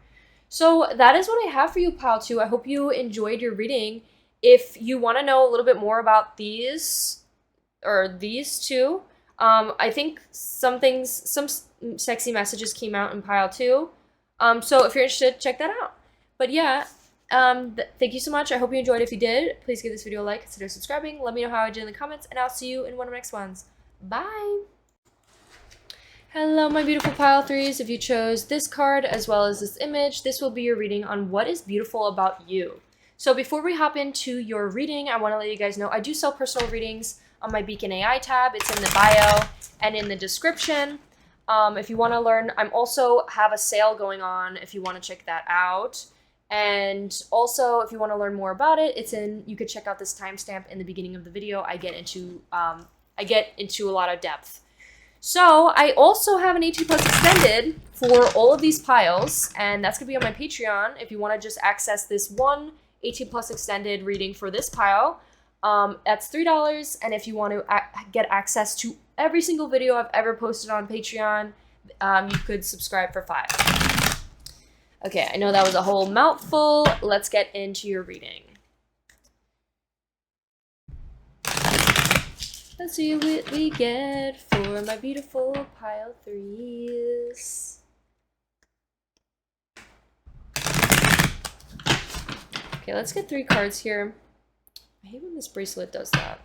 So that is what I have for you, pile two. I hope you enjoyed your reading. If you want to know a little bit more about these or these two, I think some sexy messages came out in pile 2. So if you're interested, check that out. But yeah, thank you so much. I hope you enjoyed. If you did, please give this video a like, consider subscribing. Let me know how I did in the comments, and I'll see you in one of the next ones. Bye! Hello, my beautiful pile 3s. If you chose this card as well as this image, this will be your reading on what is beautiful about you. So before we hop into your reading, I want to let you guys know I do sell personal readings on my Beacon AI tab. It's in the bio and in the description. If you want to learn, I'm also have a sale going on if you want to check that out. And also, if you want to learn more about it, you could check out this timestamp in the beginning of the video. I get into a lot of depth. So I also have an AT Plus extended for all of these piles, and that's gonna be on my Patreon. If you want to just access this one AT Plus extended reading for this pile, that's $3. And if you want to get access to every single video I've ever posted on Patreon, you could subscribe for $5. Okay, I know that was a whole mouthful. Let's get into your reading. Let's see what we get for my beautiful pile 3s. Okay, let's get 3 cards here. I hate when this bracelet does that.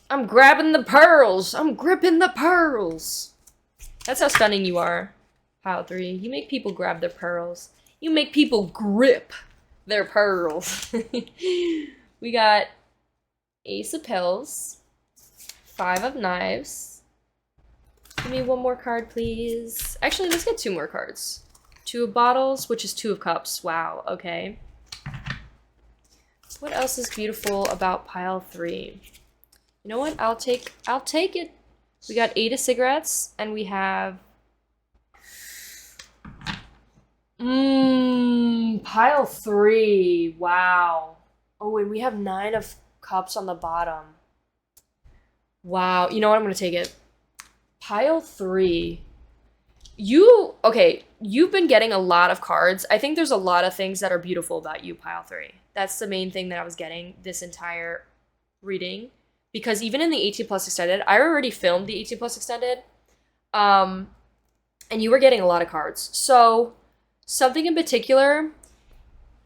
I'm grabbing the pearls. I'm gripping the pearls. That's how stunning you are, pile 3. You make people grab their pearls. You make people grip their pearls. We got Ace of Pills, 5 of Knives. Give me one more card, please. Actually, let's get 2 more cards. 2 of Bottles, which is 2 of Cups. Wow, okay. What else is beautiful about pile 3? You know what? I'll take it. We got 8 of Cigarettes, and we have pile 3. Wow. Oh, and we have 9 of Cups on the bottom. Wow. You know what? I'm gonna take it. Pile 3. You've been getting a lot of cards. I think there's a lot of things that are beautiful about you, pile 3. That's the main thing that I was getting this entire reading. Because even in the 18 Plus Extended, I already filmed the 18 Plus Extended. And you were getting a lot of cards. So, something in particular,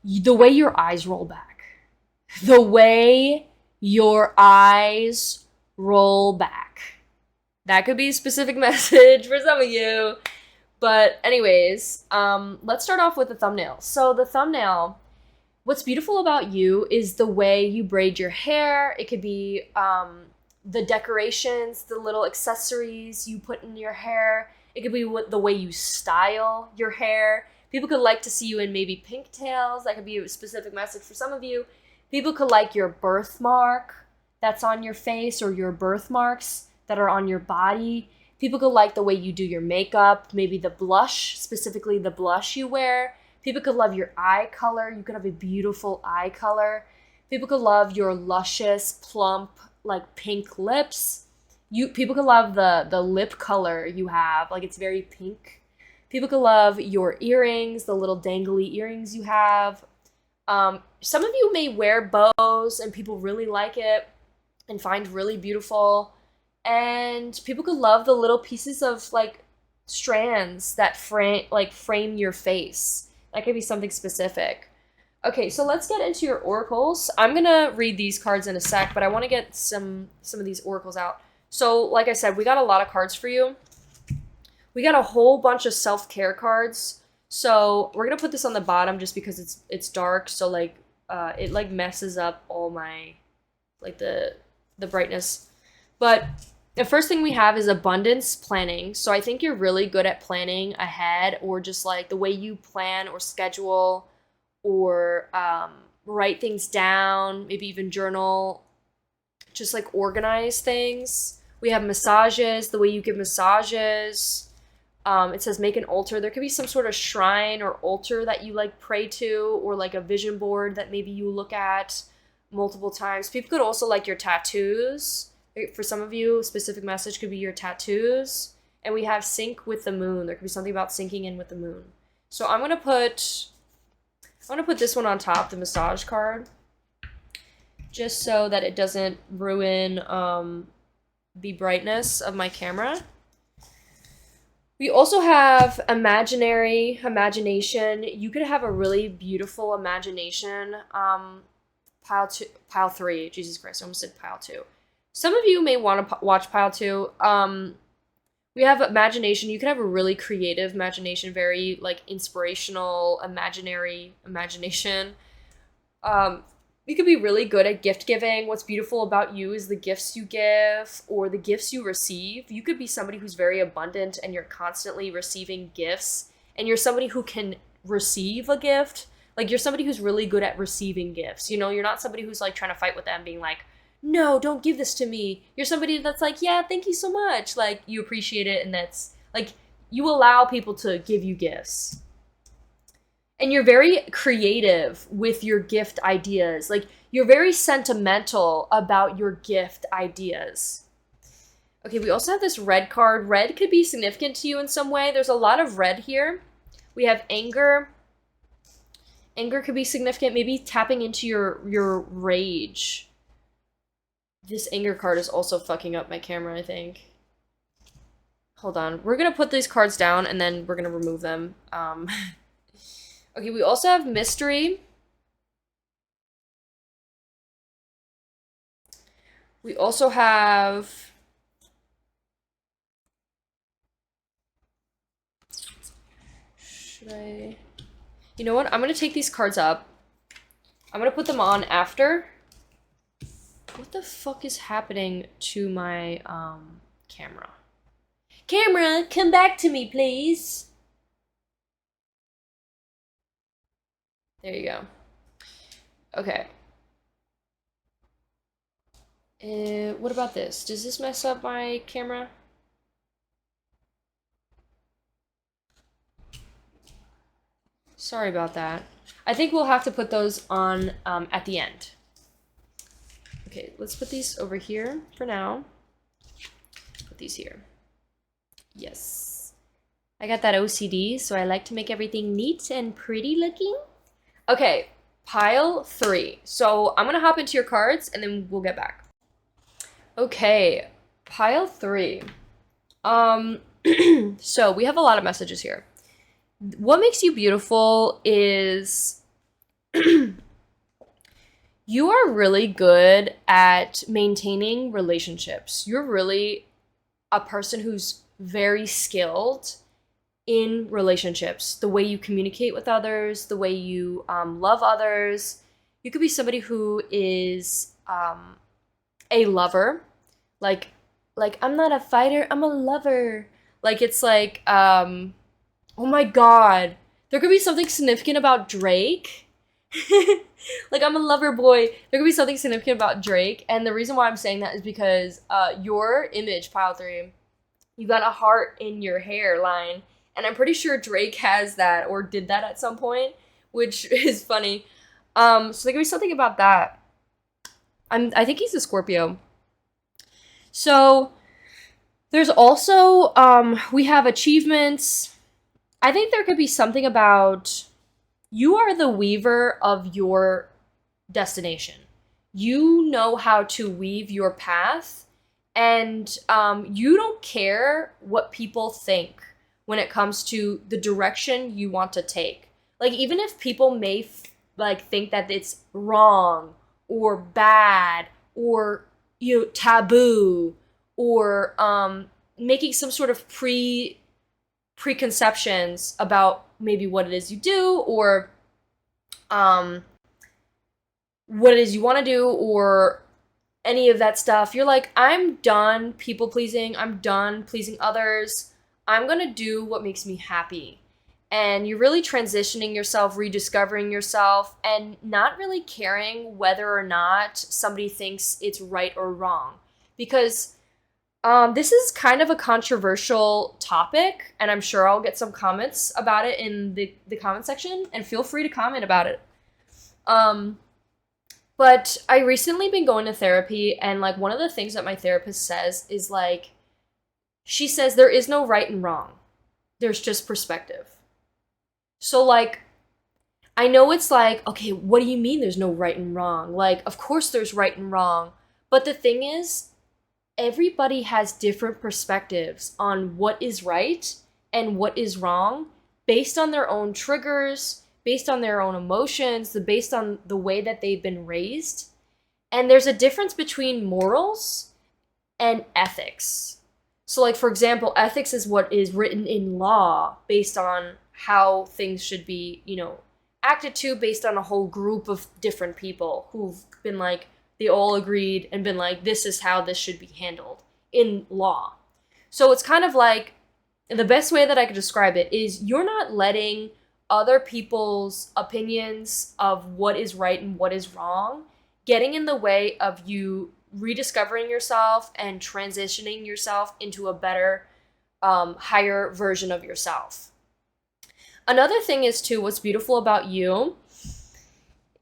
the way your eyes roll back. The way your eyes roll back. That could be a specific message for some of you. But anyways, let's start off with the thumbnail. So the thumbnail, what's beautiful about you is the way you braid your hair. It could be the decorations, the little accessories you put in your hair. It could be the way you style your hair. People could like to see you in maybe pigtails. That could be a specific message for some of you. People could like your birthmark that's on your face or your birthmarks that are on your body. People could like the way you do your makeup, maybe the blush, specifically the blush you wear. People could love your eye color. You could have a beautiful eye color. People could love your luscious, plump, like pink lips. People could love the lip color you have, like it's very pink. People could love your earrings, the little dangly earrings you have. Some of you may wear bows and people really like it and find really beautiful. And people could love the little pieces of like strands that frame your face. That could be something specific. Okay, so let's get into your oracles. I'm gonna read these cards in a sec, but I want to get some of these oracles out. So, like I said, we got a lot of cards for you. We got a whole bunch of self-care cards. So we're gonna put this on the bottom just because it's dark. So like it like messes up all my like the brightness. But the first thing we have is abundance planning. So I think you're really good at planning ahead, or just like the way you plan or schedule or write things down, maybe even journal, just like organize things. We have massages, the way you give massages. It says make an altar. There could be some sort of shrine or altar that you like pray to, or like a vision board that maybe you look at multiple times. People could also like your tattoos. For some of you, a specific message could be your tattoos. And we have sync with the moon. There could be something about syncing in with the moon. So I'm gonna put this one on top, the massage card, just so that it doesn't ruin the brightness of my camera. We also have imagination. You could have a really beautiful imagination. Pile 3. Jesus Christ, I almost said pile 2. Some of you may want to watch pile 2. We have imagination. You can have a really creative imagination, very like inspirational, imagination. You could be really good at gift giving. What's beautiful about you is the gifts you give or the gifts you receive. You could be somebody who's very abundant and you're constantly receiving gifts, and you're somebody who can receive a gift. Like, you're somebody who's really good at receiving gifts. You know, you're not somebody who's like trying to fight with them, being like, no, don't give this to me. You're somebody that's like, yeah, thank you so much. Like, you appreciate it, and that's like, you allow people to give you gifts. And you're very creative with your gift ideas. Like, you're very sentimental about your gift ideas. Okay, we also have this red card. Red could be significant to you in some way. There's a lot of red here. We have anger. Anger could be significant, maybe tapping into your rage. This anger card is also fucking up my camera, I think. Hold on. We're gonna put these cards down and then we're gonna remove them. Okay, we also have mystery. We also have... Should I... You know what? I'm gonna take these cards up. I'm gonna put them on after. What the fuck is happening to my camera? Camera, come back to me, please. There you go. Okay. What about this? Does this mess up my camera? Sorry about that. I think we'll have to put those on at the end. Okay, let's put these over here for now. Put these here. Yes. I got that OCD, so I like to make everything neat and pretty looking. Okay, pile 3. So I'm gonna hop into your cards and then we'll get back. Okay, pile 3. So we have a lot of messages here. What makes you beautiful is you are really good at maintaining relationships. You're really a person who's very skilled in relationships. The way you communicate with others, the way you love others. You could be somebody who is a lover. Like I'm not a fighter, I'm a lover. Like, it's like, oh my god. There could be something significant about Drake. Like, I'm a lover boy. There could be something significant about Drake. And the reason why I'm saying that is because your image, pile 3, you got a heart in your hairline. And I'm pretty sure Drake has that or did that at some point, which is funny. So there could be something about that. I think he's a Scorpio. So there's also, we have achievements. I think there could be something about you are the weaver of your destination. You know how to weave your path, and you don't care what people think when it comes to the direction you want to take. Like, even if people may think that it's wrong or bad or, you know, taboo, or making some sort of preconceptions about maybe what it is you do, or what it is you want to do, or any of that stuff. You're like, I'm done people pleasing. I'm done pleasing others. I'm going to do what makes me happy. And you're really transitioning yourself, rediscovering yourself, and not really caring whether or not somebody thinks it's right or wrong. Because this is kind of a controversial topic, and I'm sure I'll get some comments about it in the comment section, and feel free to comment about it. But I recently been going to therapy, and like, one of the things that my therapist says is like, she says there is no right and wrong. There's just perspective. So like, I know it's like, okay, what do you mean there's no right and wrong? Like, of course there's right and wrong. But the thing is, everybody has different perspectives on what is right and what is wrong based on their own triggers, based on their own emotions, based on the way that they've been raised. And there's a difference between morals and ethics. So, like, for example, ethics is what is written in law based on how things should be, acted to based on a whole group of different people who've been like, they all agreed and been like, this is how this should be handled in law. So it's kind of like, the best way that I could describe it is you're not letting other people's opinions of what is right and what is wrong getting in the way of you rediscovering yourself and transitioning yourself into a better, higher version of yourself. Another thing is, too, what's beautiful about you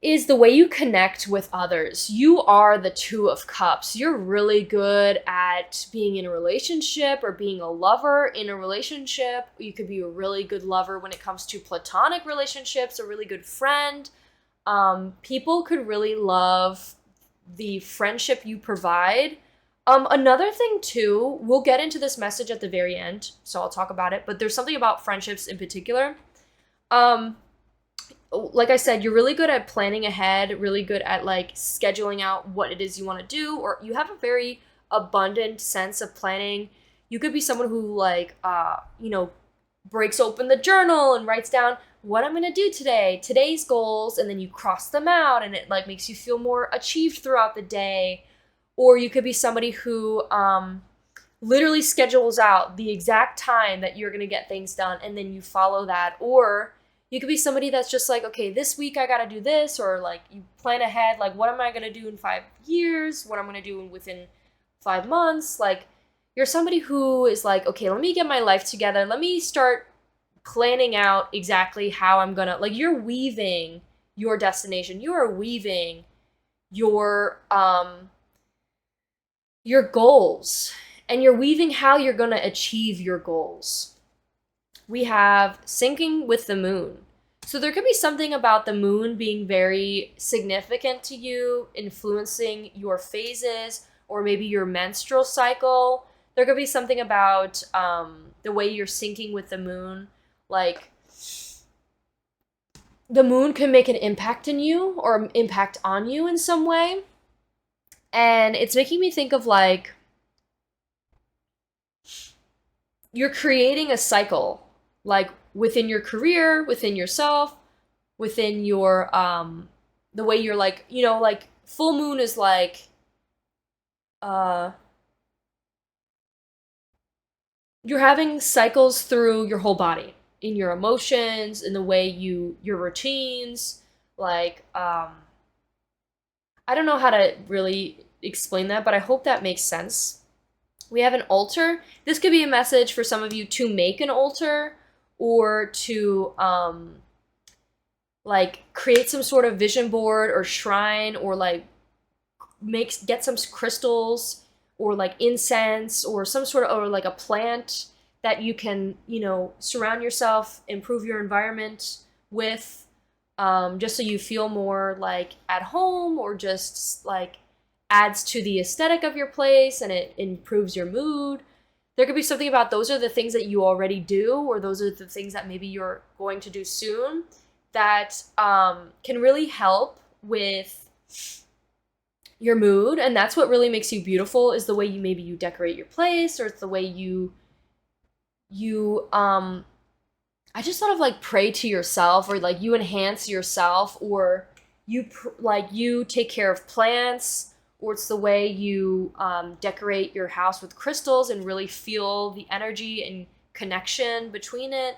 is the way you connect with others. You are the Two of Cups. You're really good at being in a relationship or being a lover in a relationship. You could be a really good lover when it comes to platonic relationships, a really good friend. People could really love the friendship you provide. Another thing, too, we'll get into this message at the very end, so I'll talk about it, but there's something about friendships in particular. Like I said, you're really good at planning ahead, really good at like scheduling out what it is you want to do, or you have a very abundant sense of planning. You could be someone who like, breaks open the journal and writes down what I'm going to do today, today's goals, and then you cross them out and it like makes you feel more achieved throughout the day. Or you could be somebody who, literally schedules out the exact time that you're going to get things done and then you follow that. Or you could be somebody that's just like, okay, this week I got to do this, or like you plan ahead, like what am I going to do in 5 years? What I'm going to do within 5 months? Like you're somebody who is like, okay, let me get my life together. Let me start planning out exactly how I'm going to, like you're weaving your destination. You are weaving your goals, and you're weaving how you're going to achieve your goals. We have syncing with the moon. So there could be something about the moon being very significant to you, influencing your phases, or maybe your menstrual cycle. There could be something about the way you're syncing with the moon. Like, the moon can make an impact in you or impact on you in some way. And it's making me think of like, you're creating a cycle, like within your career, within yourself, within your the way you're like, like full moon is like you're having cycles through your whole body, in your emotions, in the way your routines, like I don't know how to really explain that, but I hope that makes sense. We have an altar. This could be a message for some of you to make an altar, or to like create some sort of vision board or shrine, or like get some crystals or like incense or some sort of, or like a plant that you can, surround yourself, improve your environment with, just so you feel more like at home, or just like adds to the aesthetic of your place and it improves your mood. There could be something about those are the things that you already do, or those are the things that maybe you're going to do soon, that can really help with your mood. And that's what really makes you beautiful, is the way you decorate your place, or it's the way you I just thought of like pray to yourself, or like you enhance yourself, or you take care of plants, or it's the way you decorate your house with crystals and really feel the energy and connection between it.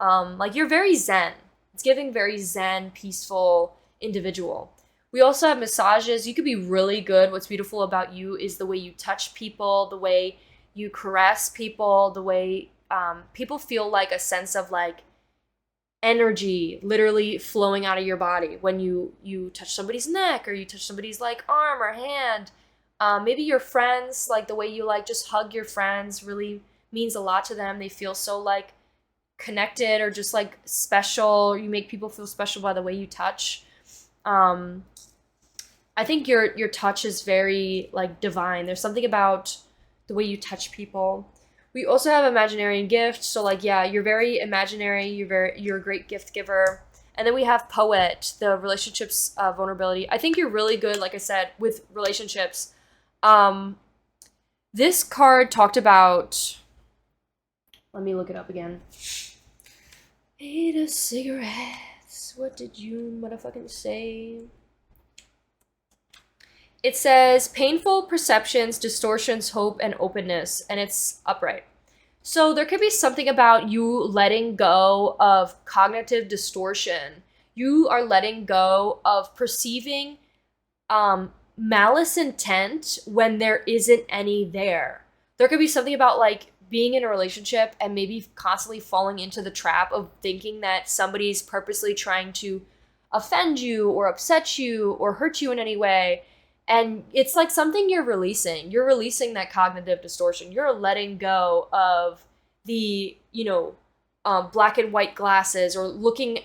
Like you're very zen. It's giving very zen, peaceful individual. We also have massages. You could be really good. What's beautiful about you is the way you touch people, the way you caress people, the way people feel like a sense of like energy literally flowing out of your body when you touch somebody's neck, or you touch somebody's like arm or hand. Maybe your friends, like the way you like just hug your friends really means a lot to them. They feel so like connected, or just like special. You make people feel special by the way you touch. I think your touch is very like divine. There's something about the way you touch people. We also have imaginary and gift. So like, yeah, you're very imaginary. You're a great gift giver. And then we have poet, the relationships vulnerability. I think you're really good, like I said, with relationships. This card talked about. Let me look it up again. Ate a cigarettes. What did you motherfucking say? It says painful perceptions, distortions, hope, and openness, and it's upright. So there could be something about you letting go of cognitive distortion. You are letting go of perceiving malice intent when there isn't any there. There could be something about like being in a relationship and maybe constantly falling into the trap of thinking that somebody's purposely trying to offend you or upset you or hurt you in any way. And it's like something you're releasing. You're releasing that cognitive distortion. You're letting go of the, black and white glasses or looking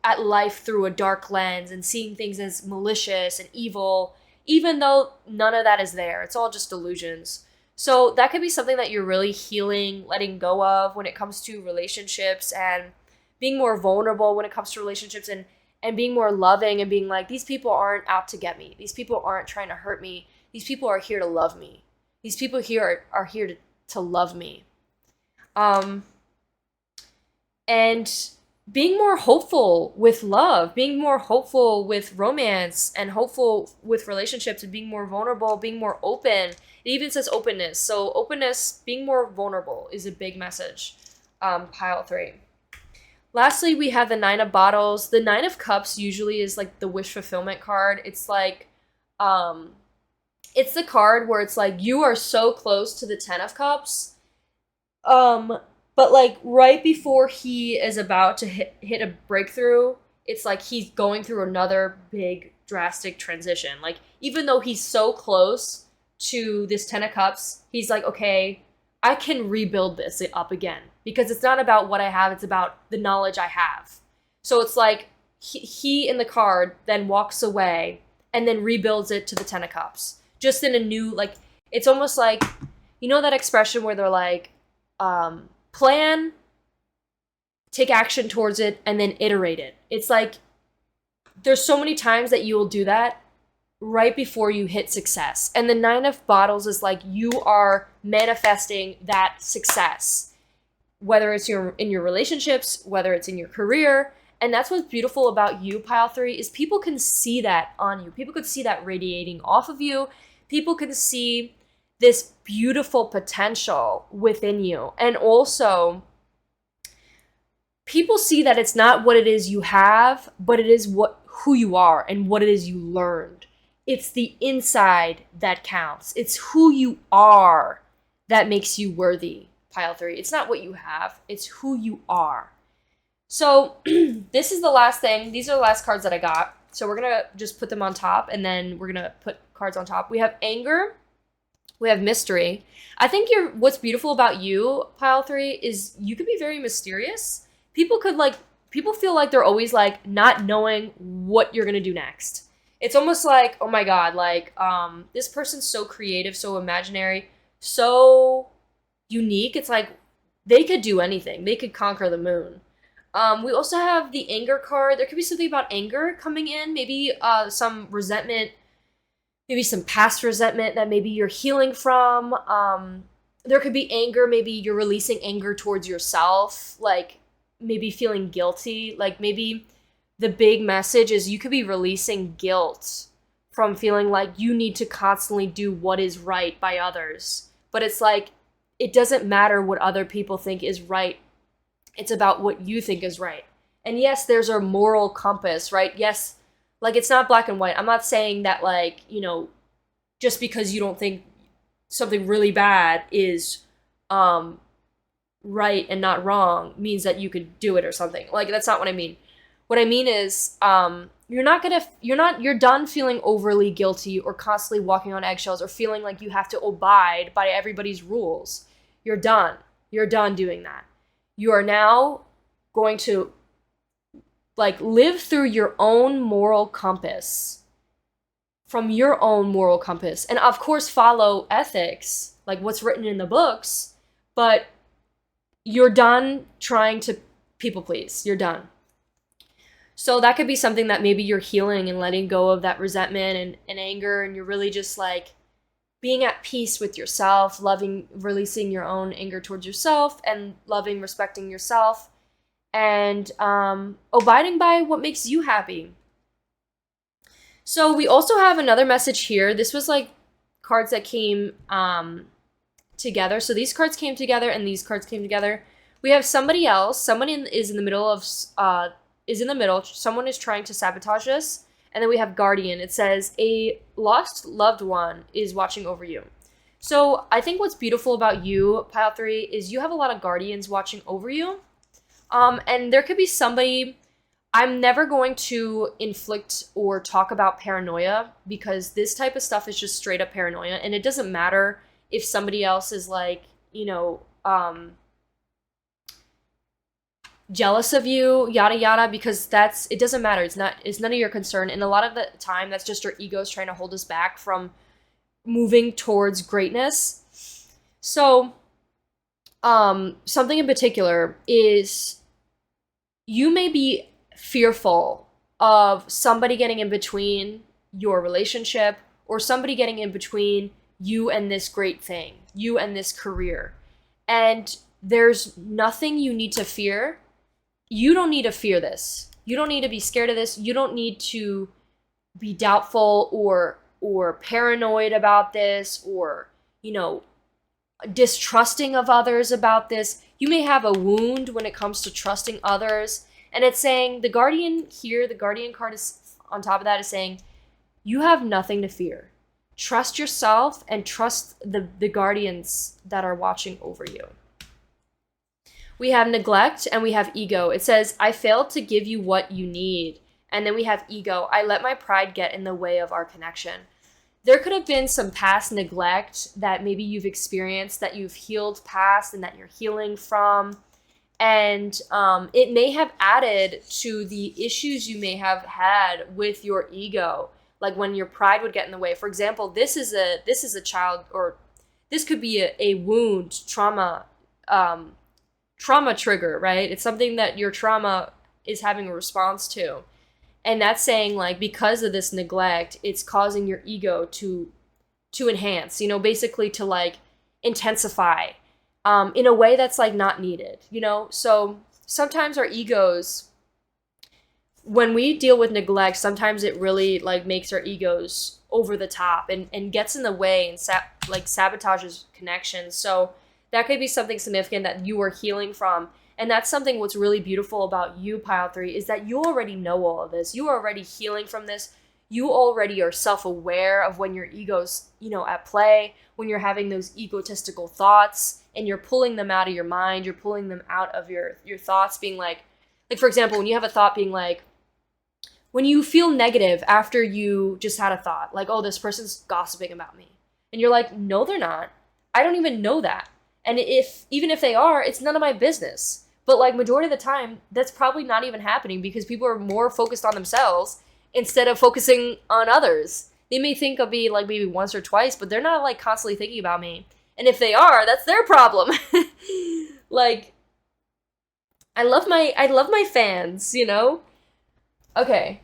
at life through a dark lens and seeing things as malicious and evil, even though none of that is there. It's all just delusions. So that could be something that you're really healing, letting go of when it comes to relationships and being more vulnerable when it comes to relationships and being more loving and being like, these people aren't out to get me. These people aren't trying to hurt me. These people are here to love me. These people here are here to love me. And being more hopeful with love, being more hopeful with romance and hopeful with relationships and being more vulnerable, being more open. It even says openness. So openness, being more vulnerable is a big message. Pile 3. Lastly, we have the 9 of bottles. The 9 of cups usually is like the wish fulfillment card. It's like, it's the card where it's like you are so close to the 10 of cups. But like right before he is about to hit a breakthrough, it's like he's going through another big drastic transition. Like even though he's so close to this 10 of cups, he's like, okay, I can rebuild this up again because it's not about what I have, it's about the knowledge I have. So it's like he in the card then walks away and then rebuilds it to the 10 of cups. Just in a new, like, it's almost like, you know that expression where they're like, plan, take action towards it, and then iterate it. It's like there's so many times that you will do that right before you hit success. And the 9 of bottles is like you are manifesting that success, whether it's in your relationships, whether it's in your career. And that's what's beautiful about you, pile 3, is people can see that on you. People could see that radiating off of you. People can see this beautiful potential within you. And also, people see that it's not what it is you have, but it is who you are and what it is you learned. It's the inside that counts. It's who you are that makes you worthy, pile 3. It's not what you have, it's who you are. So this is the last thing. These are the last cards that I got. So we're going to just put them on top, and then we're going to put cards on top. We have anger. We have mystery. I think what's beautiful about you, pile 3, is you could be very mysterious. People feel like they're always like not knowing what you're going to do next. It's almost like, oh my God, like this person's so creative, so imaginary, so unique. It's like they could do anything. They could conquer the moon. We also have the anger card. There could be something about anger coming in, maybe some resentment, maybe some past resentment that maybe you're healing from. There could be anger, maybe you're releasing anger towards yourself, like maybe feeling guilty. Like maybe the big message is you could be releasing guilt from feeling like you need to constantly do what is right by others. But it's like, it doesn't matter what other people think is right. It's about what you think is right. And yes, there's a moral compass, right? Yes, like it's not black and white. I'm not saying that like, just because you don't think something really bad is right and not wrong means that you could do it or something. Like that's not what I mean. What I mean is you're done feeling overly guilty or constantly walking on eggshells or feeling like you have to abide by everybody's rules. You're done. You're done doing that. You are now going to like live through your own moral compass, from your own moral compass, and of course follow ethics, like what's written in the books, but you're done trying to people please. You're done. So that could be something that maybe you're healing and letting go of that resentment and anger, and you're really just like being at peace with yourself, loving, releasing your own anger towards yourself, and loving, respecting yourself, and abiding by what makes you happy. So we also have another message here. This was like cards that came together. So these cards came together and these cards came together. We have somebody else. Someone is in the middle of someone is trying to sabotage us. And then we have Guardian. It says a lost loved one is watching over you. So I think what's beautiful about you, Pile 3, is you have a lot of guardians watching over you. And there could be somebody. I'm never going to inflict or talk about paranoia, because this type of stuff is just straight up paranoia. And it doesn't matter if somebody else is like, jealous of you, yada yada, because it doesn't matter. It's none of your concern. And a lot of the time that's just our egos trying to hold us back from moving towards greatness. So something in particular is you may be fearful of somebody getting in between your relationship, or somebody getting in between you and this great thing, you and this career. And there's nothing you need to fear. You don't need to fear this. You don't need to be scared of this. You don't need to be doubtful or paranoid about this, or, distrusting of others about this. You may have a wound when it comes to trusting others. And it's saying the Guardian here, the Guardian card is on top of that, is saying you have nothing to fear. Trust yourself and trust the guardians that are watching over you. We have neglect and we have ego. It says, I failed to give you what you need. And then we have ego. I let my pride get in the way of our connection. There could have been some past neglect that maybe you've experienced, that you've healed past and that you're healing from. And it may have added to the issues you may have had with your ego, like when your pride would get in the way. For example, this is a child, or this could be a wound, trauma trigger, right? It's something that your trauma is having a response to. And that's saying, like, because of this neglect, it's causing your ego to enhance, basically to like intensify in a way that's like not needed, So sometimes our egos, when we deal with neglect, sometimes it really like makes our egos over the top and gets in the way and sabotages connections. So that could be something significant that you are healing from. And that's something what's really beautiful about you, Pile 3, is that you already know all of this. You are already healing from this. You already are self-aware of when your ego's, at play, when you're having those egotistical thoughts and you're pulling them out of your mind, you're pulling them out of your thoughts, being like, for example, when you have a thought being like, when you feel negative after you just had a thought, like, oh, this person's gossiping about me. And you're like, no, they're not. I don't even know that. And even if they are, it's none of my business. But like majority of the time, that's probably not even happening because people are more focused on themselves instead of focusing on others. They may think of me like maybe once or twice, but they're not like constantly thinking about me. And if they are, that's their problem. Like, I love my fans, Okay.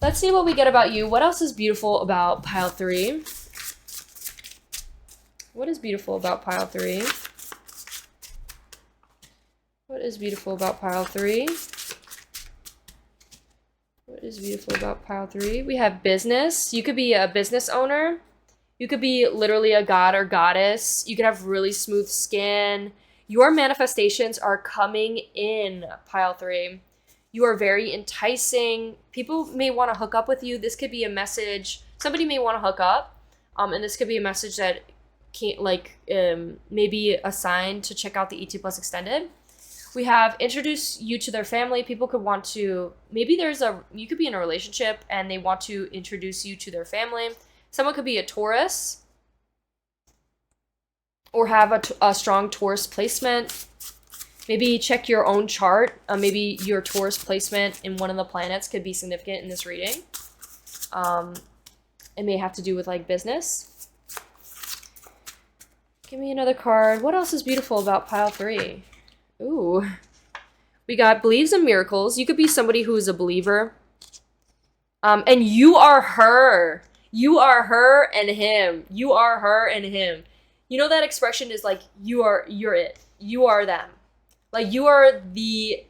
Let's see what we get about you. What else is beautiful about Pile 3? What is beautiful about Pile 3? What is beautiful about Pile 3? What is beautiful about Pile 3? We have business. You could be a business owner. You could be literally a god or goddess. You could have really smooth skin. Your manifestations are coming in, Pile 3. You are very enticing. People may want to hook up with you. This could be a message. Somebody may want to hook up. And this could be a message that can't, maybe a sign to check out the ET Plus Extended. We have introduce you to their family. People could want to, maybe you could be in a relationship and they want to introduce you to their family. Someone could be a Taurus or have a strong Taurus placement. Maybe check your own chart. Maybe your Taurus placement in one of the planets could be significant in this reading. It may have to do with like business. Give me another card. What else is beautiful about pile 3? Ooh. We got believes in miracles. You could be somebody who is a believer. And you are her. You are her and him. You are her and him. You know that expression is like, you're it. You are them. Like, you are the...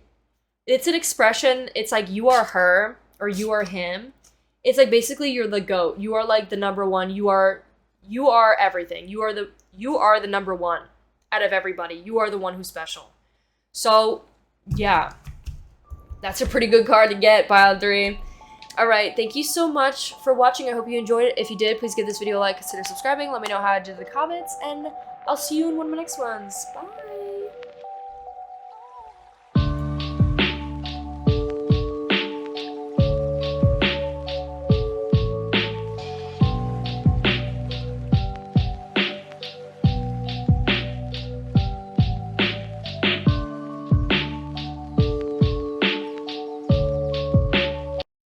It's an expression. It's like, you are her or you are him. It's like, basically, you're the GOAT. You are like the number one. You are everything. You are the number one out of everybody. You are the one who's special. So, yeah. That's a pretty good card to get, pile 3. Alright, thank you so much for watching. I hope you enjoyed it. If you did, please give this video a like, consider subscribing, let me know how I did in the comments, and I'll see you in one of my next ones. Bye!